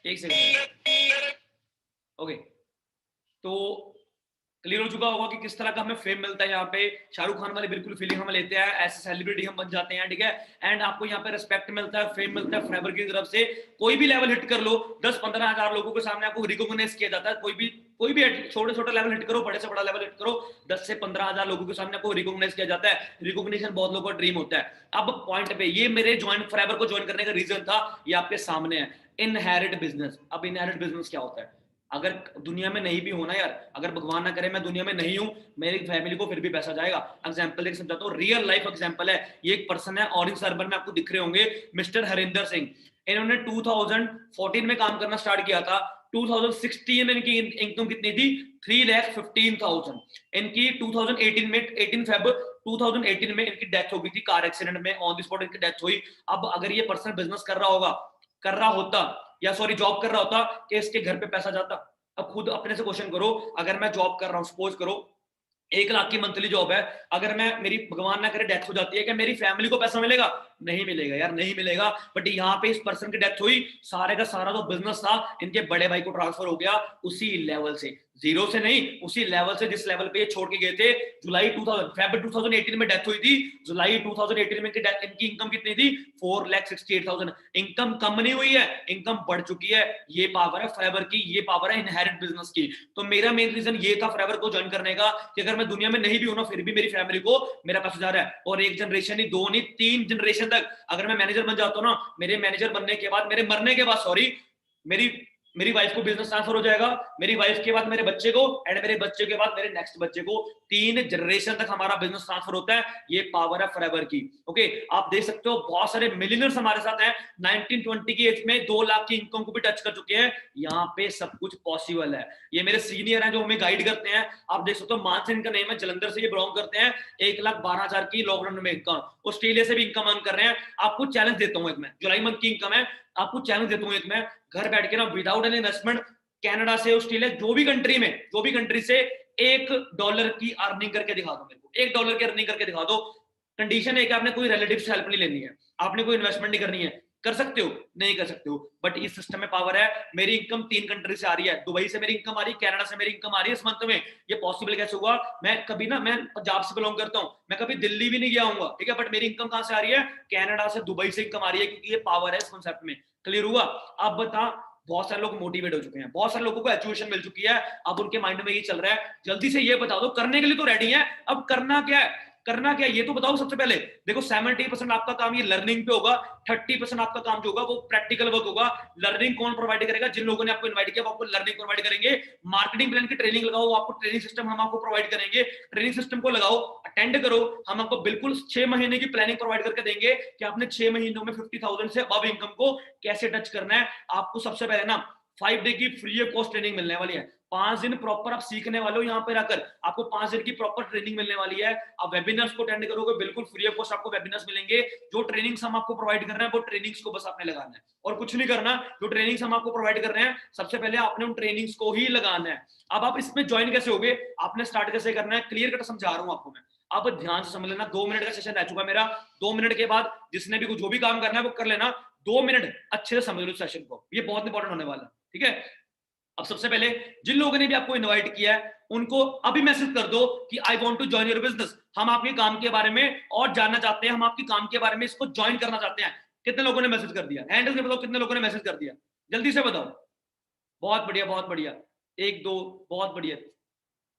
एक सेकंड, ओके। तो क्लियर हो चुका होगा कि किस तरह का हमें फेम मिलता है। यहाँ पे शाहरुख खान वाली बिल्कुल फीलिंग हम लेते हैं, ऐसे सेलिब्रिटी हम बन जाते हैं, ठीक है। एंड आपको यहाँ पे रिस्पेक्ट मिलता है, फेम मिलता है फॉरएवर की तरफ से। कोई भी लेवल हिट कर लो, 10-15 हजार लोगों के सामने आपको रिकॉग्नाइज किया जाता है। कोई भी छोटे छोटे लेवल हिट करो, बड़े से बड़ा लेवल हिट करो, 10 से 15 हजार लोगों के सामने आपको रिकॉग्नाइज किया जाता है। रिकॉग्निशन बहुत लोगों का ड्रीम होता है। अब पॉइंट पे, ये मेरे ज्वाइन फॉरएवर को ज्वाइन करने का रीजन था, ये आपके सामने है, इनहेरिट बिजनेस। अब इनहेरिट बिजनेस क्या होता है, अगर दुनिया में नहीं भी होना यार, अगर भगवान ना करे मैं दुनिया में नहीं हूं, मेरी फैमिली को फिर भी पैसा जाएगा। एग्जांपल देख समझाता हूं, रियल लाइफ एग्जांपल है। ये एक पर्सन है, ऑरेंज अर्बन में आपको दिख रहे होंगे, मिस्टर हरिंदर सिंह। इन्होंने 2014 में काम करना स्टार्ट किया था। 2016 में इनकी इनकम कितनी थी, 3,15,000। इनकी 2018 में 18 फेब 2018 में इनकी डेथ हो गई थी कार एक्सीडेंट में, ऑन द स्पॉट इनकी डेथ हुई। अब अगर ये पर्सन बिजनेस कर रहा होता या सॉरी जॉब कर रहा होता, कि इसके घर पे पैसा जाता। अब खुद अपने से क्वेश्चन करो, अगर मैं जॉब कर रहा हूं, सपोज करो 1 लाख की मंथली जॉब है, अगर मैं, मेरी भगवान ना करे डेथ हो जाती है, क्या मेरी फैमिली को पैसा मिलेगा, नहीं मिलेगा यार, नहीं मिलेगा। बट यहाँ पे इस पर्सन की डेथ हुई, सारे का सारा जो बिजनेस था इनके बड़े भाई को ट्रांसफर हो गया, उसी लेवल से, जीरो से नहीं, उसी लेवल से जिस लेवल पे ये छोड़ के गए थे। जुलाई 2018 में डेथ हुई थी, जुलाई 2018 में इनकी इनकम कितनी थी, 4,68,000। इनकम कम नहीं हुई है, इनकम बढ़ चुकी है। ये पावर है फॉरएवर की, ये पावर है इनहेरिट बिजनेस की। तो मेरा मेन रीजन ये था फॉरएवर को ज्वाइन करने का, कि अगर मैं दुनिया में नहीं भी हूं ना, फिर भी मेरी फैमिली को मेरा पैसा जा रहा है। और 1 जनरेशन नहीं, 2 नहीं, 3 जनरेशन तक अगर मैं मैनेजर बन जाता हूं ना, मेरे मैनेजर बनने के बाद, मेरे मरने के बाद सॉरी, मेरी वाइफ को बिजनेस ट्रांसफर हो जाएगा, मेरी वाइफ के बाद मेरे बच्चे को, एंड मेरे बच्चे के बाद मेरे नेक्स्ट बच्चे को, 3 जनरेशन तक हमारा बिजनेस ट्रांसफर होता है। ये पावर है फॉरएवर की। ओके, आप देख सकते हो बहुत सारे मिलियनर्स हमारे साथ हैं, 19-20 की एज में 2 लाख की इनकम को भी टच कर चुके हैं। यहाँ पे सब कुछ पॉसिबल है। ये मेरे सीनियर हैं जो हमें गाइड करते हैं। आप देख सकते हो, मानसिंह इनका नेम है, जलंधर से ये बिलोंग करते हैं। 1,12,000 की लॉकडाउन में इनकम, ऑस्ट्रेलिया से भी इनकम अर्न कर रहे हैं। आपको चैलेंज देता हूँ एक, मैं जुलाई मंथ की इनकम है, आपको चैलेंज देता हूँ एक, मैं घर बैठ के ना विदाउट एनी इन्वेस्टमेंट, कनाडा से, ऑस्ट्रेलिया, जो भी कंट्री से $1 की अर्निंग करके दिखा दो मेरे को, $1 की अर्निंग करके दिखा दो। कंडीशन है कि आपने कोई रिलेटिव से हेल्प नहीं लेनी है, आपने कोई इन्वेस्टमेंट नहीं करनी है। कर सकते हो, नहीं कर सकते हो, बट इस सिस्टम में पावर है। मेरी इनकम 3 कंट्री से आ रही है, दुबई से मेरी इनकम आ रही है, कनाडा से मेरी इनकम आ रही है इस मंथ में। ये पॉसिबल कैसे हुआ, मैं कभी ना, मैं पंजाब से बिलोंग करता हूँ, मैं कभी दिल्ली भी नहीं गया हूँ, ठीक है, बट मेरी इनकम कहां से आ रही है, कनाडा से, दुबई से इनकम आ रही है, क्योंकि ये पावर है इस कॉन्सेप्ट में। क्लियर हुआ? अब बता, बहुत सारे लोग मोटिवेट हो चुके हैं, बहुत सारे लोगों को एजुकेशन मिल चुकी है, अब उनके माइंड में ये चल रहा है, जल्दी से ये बता दो, करने के लिए तो रेडी है, अब करना क्या है, करना क्या है ये तो बताओ। सबसे पहले देखो, 70% आपका काम ये लर्निंग पे होगा, 30% आपका काम जो होगा वो प्रैक्टिकल वर्क होगा। लर्निंग कौन प्रोवाइड करेगा, जिन लोगों ने आपको इनवाइट किया वो आपको लर्निंग प्रोवाइड करेंगे। मार्केटिंग प्लान की ट्रेनिंग लगाओ, वो आपको ट्रेनिंग सिस्टम हम आपको प्रोवाइड करेंगे। ट्रेनिंग सिस्टम को लगाओ, अटेंड करो, हम आपको बिल्कुल 6 महीने की प्लानिंग प्रोवाइड करके देंगे कि आपने 6 महीनों में 50,000 से अबव इनकम को कैसे टच करना है। आपको सबसे पहले ना 5 डे की फ्री ऑफ कॉस्ट ट्रेनिंग मिलने वाली है। 5 दिन प्रॉपर आप सीखने वाले हो, यहाँ पे रहकर आपको 5 दिन की प्रॉपर ट्रेनिंग मिलने वाली है। आप वेबिनार्स को अटेंड करोगे, बिल्कुल फ्री ऑफ कॉस्ट आपको वेबिनार्स मिलेंगे। जो ट्रेनिंग्स हम आपको प्रोवाइड कर रहे हैं वो ट्रेनिंग्स को बस आपने लगाना है और कुछ नहीं करना। जो ट्रेनिंग्स हम आपको प्रोवाइड कर रहे हैं सबसे पहले आपने उन ट्रेनिंग्स को ही लगाना है। अब आप इसमें ज्वाइन कैसे होगे, आपने स्टार्ट कैसे करना है, क्लियर कट समझा रहा हूँ आपको मैं, आप ध्यान से समझ लेना। 2 मिनट का सेशन रह चुका मेरा, 2 मिनट के बाद जिसने भी जो भी काम करना है वो कर लेना। 2 मिनट अच्छे से समझ लो सेशन को, ये बहुत इंपॉर्टेंट होने वाला है, ठीक है। अब सबसे पहले जिन लोगों ने भी आपको इनवाइट किया है उनको अभी मैसेज कर दो कि I want to join your business. हम आपके काम के बारे में और जानना चाहते हैं, हम आपके काम के बारे में इसको ज्वाइन करना चाहते हैं। कितने लोगों ने मैसेज कर दिया? हैंड से बताओ कितने लोगों ने मैसेज कर दिया, जल्दी से बताओ। बहुत बढ़िया, बहुत बढ़िया, एक दो, बहुत बढ़िया,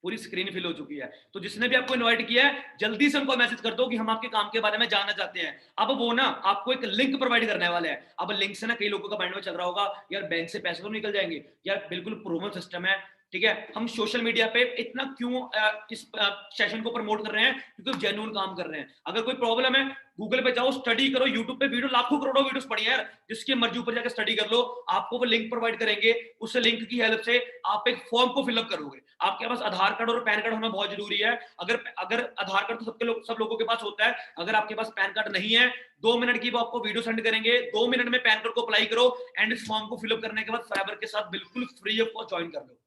पूरी स्क्रीन फिल हो चुकी है। तो जिसने भी आपको इनवाइट किया है जल्दी से उनको मैसेज कर दो कि हम आपके काम के बारे में जानना चाहते हैं। अब वो ना आपको एक लिंक प्रोवाइड करने वाले हैं। अब लिंक से ना कई लोगों का माइंड में चल रहा होगा यार बैंक से पैसे तो निकल जाएंगे, यार बिल्कुल प्रूवन सिस्टम है, ठीक है। हम सोशल मीडिया पे इतना क्यों इस सेशन को प्रमोट कर रहे हैं? क्योंकि जेन्युइन काम कर रहे हैं। अगर कोई प्रॉब्लम है गूगल पे जाओ, स्टडी करो, यूट्यूब पे वीडियो लाखों करोड़ों वीडियोस पड़ी हैं यार, जिसकी मर्जी ऊपर जाकर स्टडी कर लो। आपको वो लिंक प्रोवाइड करेंगे, उस लिंक की हेल्प से आप एक फॉर्म को फिलअप करोगे। आपके पास आधार कार्ड और पैन कार्ड होना बहुत जरूरी है। अगर अगर आधार कार्ड तो सब लोगों के पास होता है, अगर आपके पास पैन कार्ड नहीं है, 2 मिनट की वो आपको वीडियो सेंड करेंगे, 2 मिनट में पैन कार्ड को अप्लाई करो एंड इस फॉर्म को फिलअप करने के बाद फाइबर के साथ बिल्कुल फ्री ऑफ कॉस्ट ज्वाइन कर लो,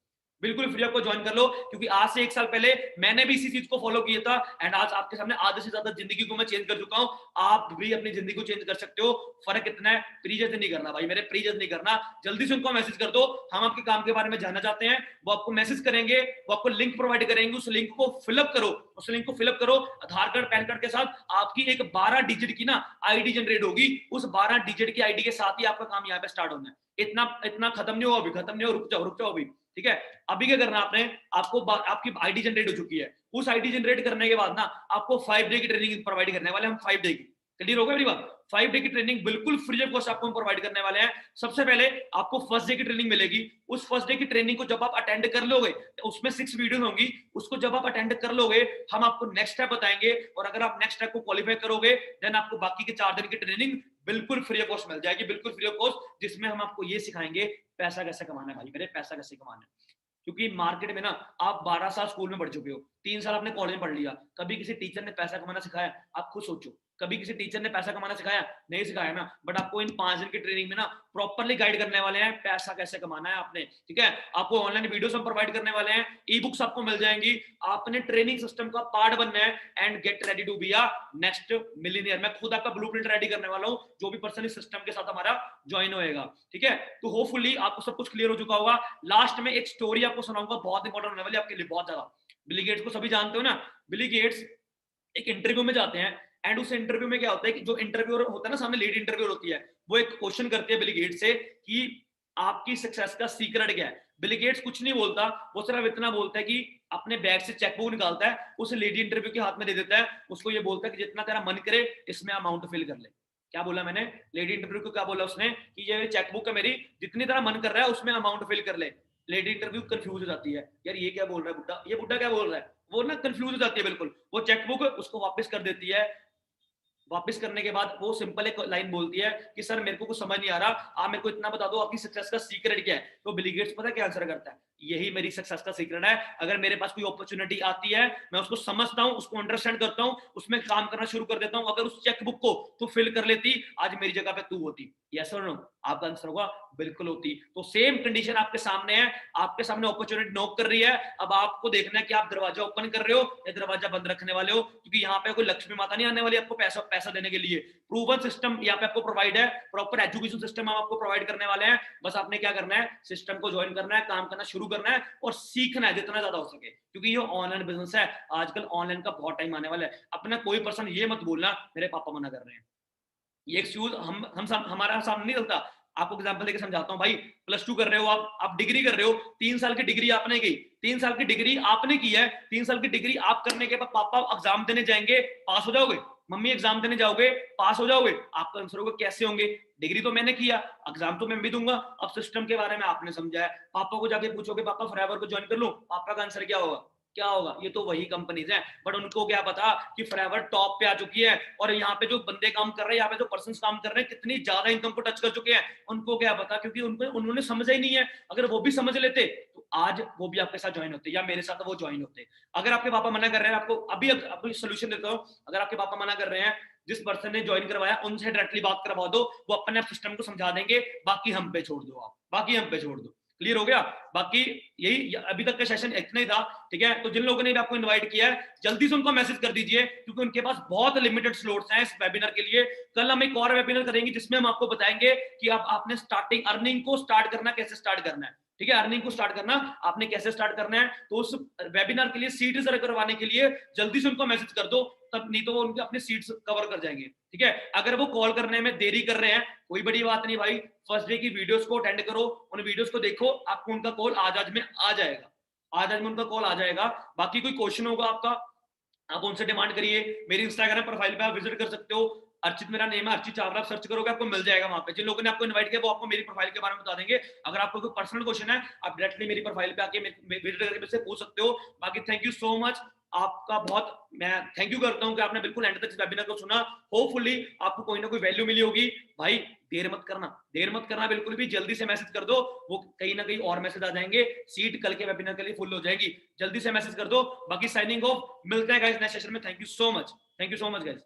बिल्कुल फ्री ऑफ कॉस्ट ज्वाइन कर लो। क्योंकि आज से 1 साल पहले मैंने भी इसी चीज को फॉलो किया था एंड आज आपके सामने आधे से ज्यादा जिंदगी को मैं चेंज कर चुका हूं। आप भी अपनी जिंदगी को चेंज कर सकते हो। फर्क इतना है, प्रीजज नहीं करना भाई मेरे, प्रीजज नहीं करना। जल्दी से उनको मैसेज कर दो, हम आपके काम के बारे में जानना चाहते हैं। वो आपको मैसेज करेंगे, वो आपको लिंक प्रोवाइड करेंगे, उस लिंक को फिलअप करो, उस लिंक को फिलअप करो। आधार कार्ड पैन कार्ड के साथ आपकी एक 12 डिजिट की ना आईडी जनरेट होगी। उस 12 डिजिट की आईडी के साथ ही आपका काम यहाँ पे स्टार्ट होना है। इतना खत्म नहीं हुआ अभी, खत्म नहीं हुआ, रुक जाओ अभी, ठीक है। अभी क्या करना आपने, आपको आपकी आईडी जनरेट हो चुकी है। उस आईडी जनरेट करने के बाद ना आपको 5 डे की ट्रेनिंग प्रोवाइड करने वाले हम, 5 डे की। क्लियर हो गया मेरी बात? 5 डे की ट्रेनिंग बिल्कुल फ्री ऑफ कॉस्ट आपको हम प्रोवाइड करने वाले हैं। सबसे पहले आपको फर्स्ट डे की ट्रेनिंग मिलेगी। उस फर्स्ट डे की ट्रेनिंग को जब आप अटेंड कर लोगे, उसमें 6 वीडियोस होंगी, उसको जब आप अटेंड कर लोगे हम आपको नेक्स्ट स्टेप बताएंगे। और अगर आप नेक्स्ट स्टेप को क्वालिफाई करोगे देन आपको बाकी के 4 दिन की ट्रेनिंग बिल्कुल फ्री ऑफ कॉस्ट मिल जाएगी, बिल्कुल फ्री ऑफ कॉस्ट, जिसमें हम आपको ये सिखाएंगे पैसा कैसे कमाना है भाई मेरे, पैसा कैसे कमाना है। क्योंकि मार्केट में ना आप 12 साल स्कूल में पढ़ चुके हो, 3 साल आपने कॉलेज में पढ़ लिया, कभी किसी टीचर ने पैसा कमाना सिखाया? आप खुद सोचो, कभी किसी टीचर ने पैसा कमाना सिखाया? नहीं सिखाया ना। बट आपको इन 5 दिन की ट्रेनिंग में ना प्रॉपर्ली गाइड करने वाले हैं पैसा कैसे कमाना है आपने, ठीक है। आपको ऑनलाइन वीडियोस हम प्रोवाइड करने वाले हैं, ई बुक्स आपको मिल जाएंगी। आपने ट्रेनिंग सिस्टम का पार्ट बनना है and get ready to be a next millionaire. मैं खुद आपका ब्लूप्रिंट रेडी करने वाला हूं, जो भी पर्सन इस सिस्टम के साथ हमारा ज्वाइन होएगा, ठीक है। तो होपफुली आपको सब कुछ क्लियर हो चुका होगा। लास्ट में एक स्टोरी आपको सुनाऊंगा, बहुत इंपॉर्टेंट होने वाली है आपके लिए, बहुत ज्यादा। बिली गेट्स को सभी जानते हो ना। बिली गेट्स एक इंटरव्यू में जाते हैं एंड उस इंटरव्यू में क्या होता है कि जो इंटरव्यूअर होता है ना, सामने लीड इंटरव्यूअर होती है, वो एक क्वेश्चन करती है बिली गेट्स से कि आपकी सक्सेस का सीक्रेट क्या है। बिली गेट्स कुछ नहीं बोलता, वो सिर्फ इतना बोलता है कि अपने बैग से चेकबुक निकालता है, उस लेडी इंटरव्यू के हाथ में दे देता है, उसको ये बोलता है कि जितना तेरा मन करे इसमें अमाउंट फिल कर ले। क्या बोला मैंने? लेडी इंटरव्यू को क्या बोला उसने कि ये चेकबुक है मेरी, जितनी तेरा मन कर रहा है उसमें अमाउंट फिल कर ले। लेडी इंटरव्यू कंफ्यूज हो जाती है, यार ये क्या बोल रहा है बुड्ढा, ये बुड्ढा क्या बोल रहा है। वो ना कंफ्यूज हो जाती है बिल्कुल। वो चेकबुक उसको वापस कर देती है। वापस करने के बाद वो सिंपल एक लाइन बोलती है कि सर मेरे को कुछ समझ नहीं आ रहा, आप मेरे को इतना बता दो आपकी सक्सेस का सीक्रेट क्या है। तो बिल गेट्स पता क्या आंसर करता है, यही मेरी सक्सेस का सीक्रेट है। अगर मेरे पास कोई अपॉर्चुनिटी आती है, मैं उसको समझता हूं, उसको अंडरस्टैंड करता हूं, उसमें काम करना शुरू कर देता हूं। अगर उस चेकबुक को तू फिल कर लेती, आज मेरी जगह पे तू होती। यस और नो? आपका आंसर होगा बिल्कुल होती। तो सेम कंडीशन आपके सामने है, आपके सामने अपॉर्चुनिटी नॉक कर रही है। अब आपको देखना है कि आप दरवाजा ओपन कर रहे हो या दरवाजा बंद रखने वाले हो, क्योंकि यहाँ पे कोई लक्ष्मी माता नहीं आने वाली आपको पैसा देने के लिए। प्रूवन सिस्टम यहाँ पे आपको प्रोवाइड है, प्रॉपर एजुकेशन सिस्टम हम आपको प्रोवाइड करने वाले हैं। बस आपने क्या करना है, सिस्टम को ज्वाइन करना है, काम करना शुरू करना है और सीखना है जितना ज्यादा हो सके, क्योंकि ये ऑनलाइन बिजनेस है। आजकल ऑनलाइन का बहुत टाइम आने वाला है। अपना कोई पर्सन ये मत बोलना मेरे पापा मना कर रहे हैं, ये एक्सक्यूज हमारा सामने नहीं चलता। आपको एग्जांपल देके समझाता हूं भाई। +2 कर रहे हो आप डिग्री कर रहे हो, 3 साल की डिग्री आपने की, 3 साल की डिग्री आपने की है, 3 साल की डिग्री आप करने के बाद पापा एग्जाम देने जाएंगे, पास हो जाओगे? मम्मी एग्जाम देने जाओगे, पास हो जाओगे? आपका आंसर होगा कैसे होंगे, डिग्री तो मैंने किया, एग्जाम तो मैं भी दूंगा। अब सिस्टम के बारे में आपने समझा है, पापा को जाके पूछोगे पापा फॉरएवर को ज्वाइन कर लूं, पापा का आंसर क्या होगा? क्या होगा? ये तो वही कंपनीज हैं, बट उनको क्या पता कि फॉरएवर टॉप पे आ चुकी है और यहाँ पे जो बंदे काम कर रहे हैं, यहाँ पे जो पर्सन्स काम कर रहे हैं, कितनी ज्यादा इनकम को टच कर चुके हैं। उनको क्या पता, क्योंकि उन्होंने समझा ही नहीं है। अगर वो भी समझ लेते तो आज वो भी आपके साथ ज्वाइन होते या मेरे साथ वो ज्वाइन होते। अगर आपके पापा मना कर रहे हैं, आपको अभी सोल्यूशन देता हूँ। अगर आपके पापा मना कर रहे हैं, जिस पर्सन ने ज्वाइन करवाया उनसे डायरेक्टली बात करवा दो, वो अपने आप सिस्टम को समझा देंगे, बाकी हम पे छोड़ दो, आप बाकी हम पे छोड़ दो। क्लियर हो गया? बाकी यही अभी तक का सेशन इतना ही था, ठीक है। तो जिन लोगों ने भी आपको इनवाइट किया है जल्दी से उनको मैसेज कर दीजिए, क्योंकि उनके पास बहुत लिमिटेड स्लॉट्स हैं इस वेबिनार के लिए। कल हम एक और वेबिनार करेंगे जिसमें हम आपको बताएंगे कि आप आपने स्टार्टिंग अर्निंग को स्टार्ट करना कैसे स्टार्ट करना है। ठीक है, अर्निंग को स्टार्ट करना, आपने कैसे स्टार्ट करना है, तो उस वेबिनार के लिए सीट रिजर्व करवाने के लिए जल्दी से उनको मैसेज कर दो, तब नहीं तो वो उनके अपने सीट्स कवर कर जाएंगे। ठीक है, अगर वो कॉल करने में देरी कर रहे हैं, कोई बड़ी बात नहीं भाई, फर्स्ट डे की वीडियोस को अटेंड करो, उन वीडियोस को देखो, आपको उनका कॉल आज में आ जाएगा, आज में उनका कॉल आ जाएगा। बाकी कोई क्वेश्चन होगा आपका, आप उनसे डिमांड करिए। मेरी इंस्टाग्राम प्रोफाइल पे आप विजिट कर सकते हो, अर्चित मेरा नेम है, अर्चित चावला, आप सर्च करोगे आपको मिल जाएगा वहां पे। जिन लोगों ने आपको इनवाइट किया वो आपको मेरी प्रोफाइल के बारे में बता देंगे। अगर आपको कोई पर्सनल क्वेश्चन है, आप डायरेक्टली मेरी प्रोफाइल पे आके विजिट करके मुझसे पूछ सकते हो। बाकी थैंक यू सो मच, आपका बहुत मैं थैंक यू करता हूं कि आपने बिल्कुल एंड तक इस वेबिनार को सुना। होपफुली आपको कोई ना कोई वैल्यू मिली होगी। भाई देर मत करना बिल्कुल भी, जल्दी से मैसेज कर दो, वो कहीं ना कहीं और मैसेज आ जाएंगे, सीट कल के वेबिनार के लिए फुल हो जाएगी, जल्दी से मैसेज कर दो। बाकी साइनिंग ऑफ, मिलते हैं गाइस नेक्स्ट सेशन में। Thank you so much guys.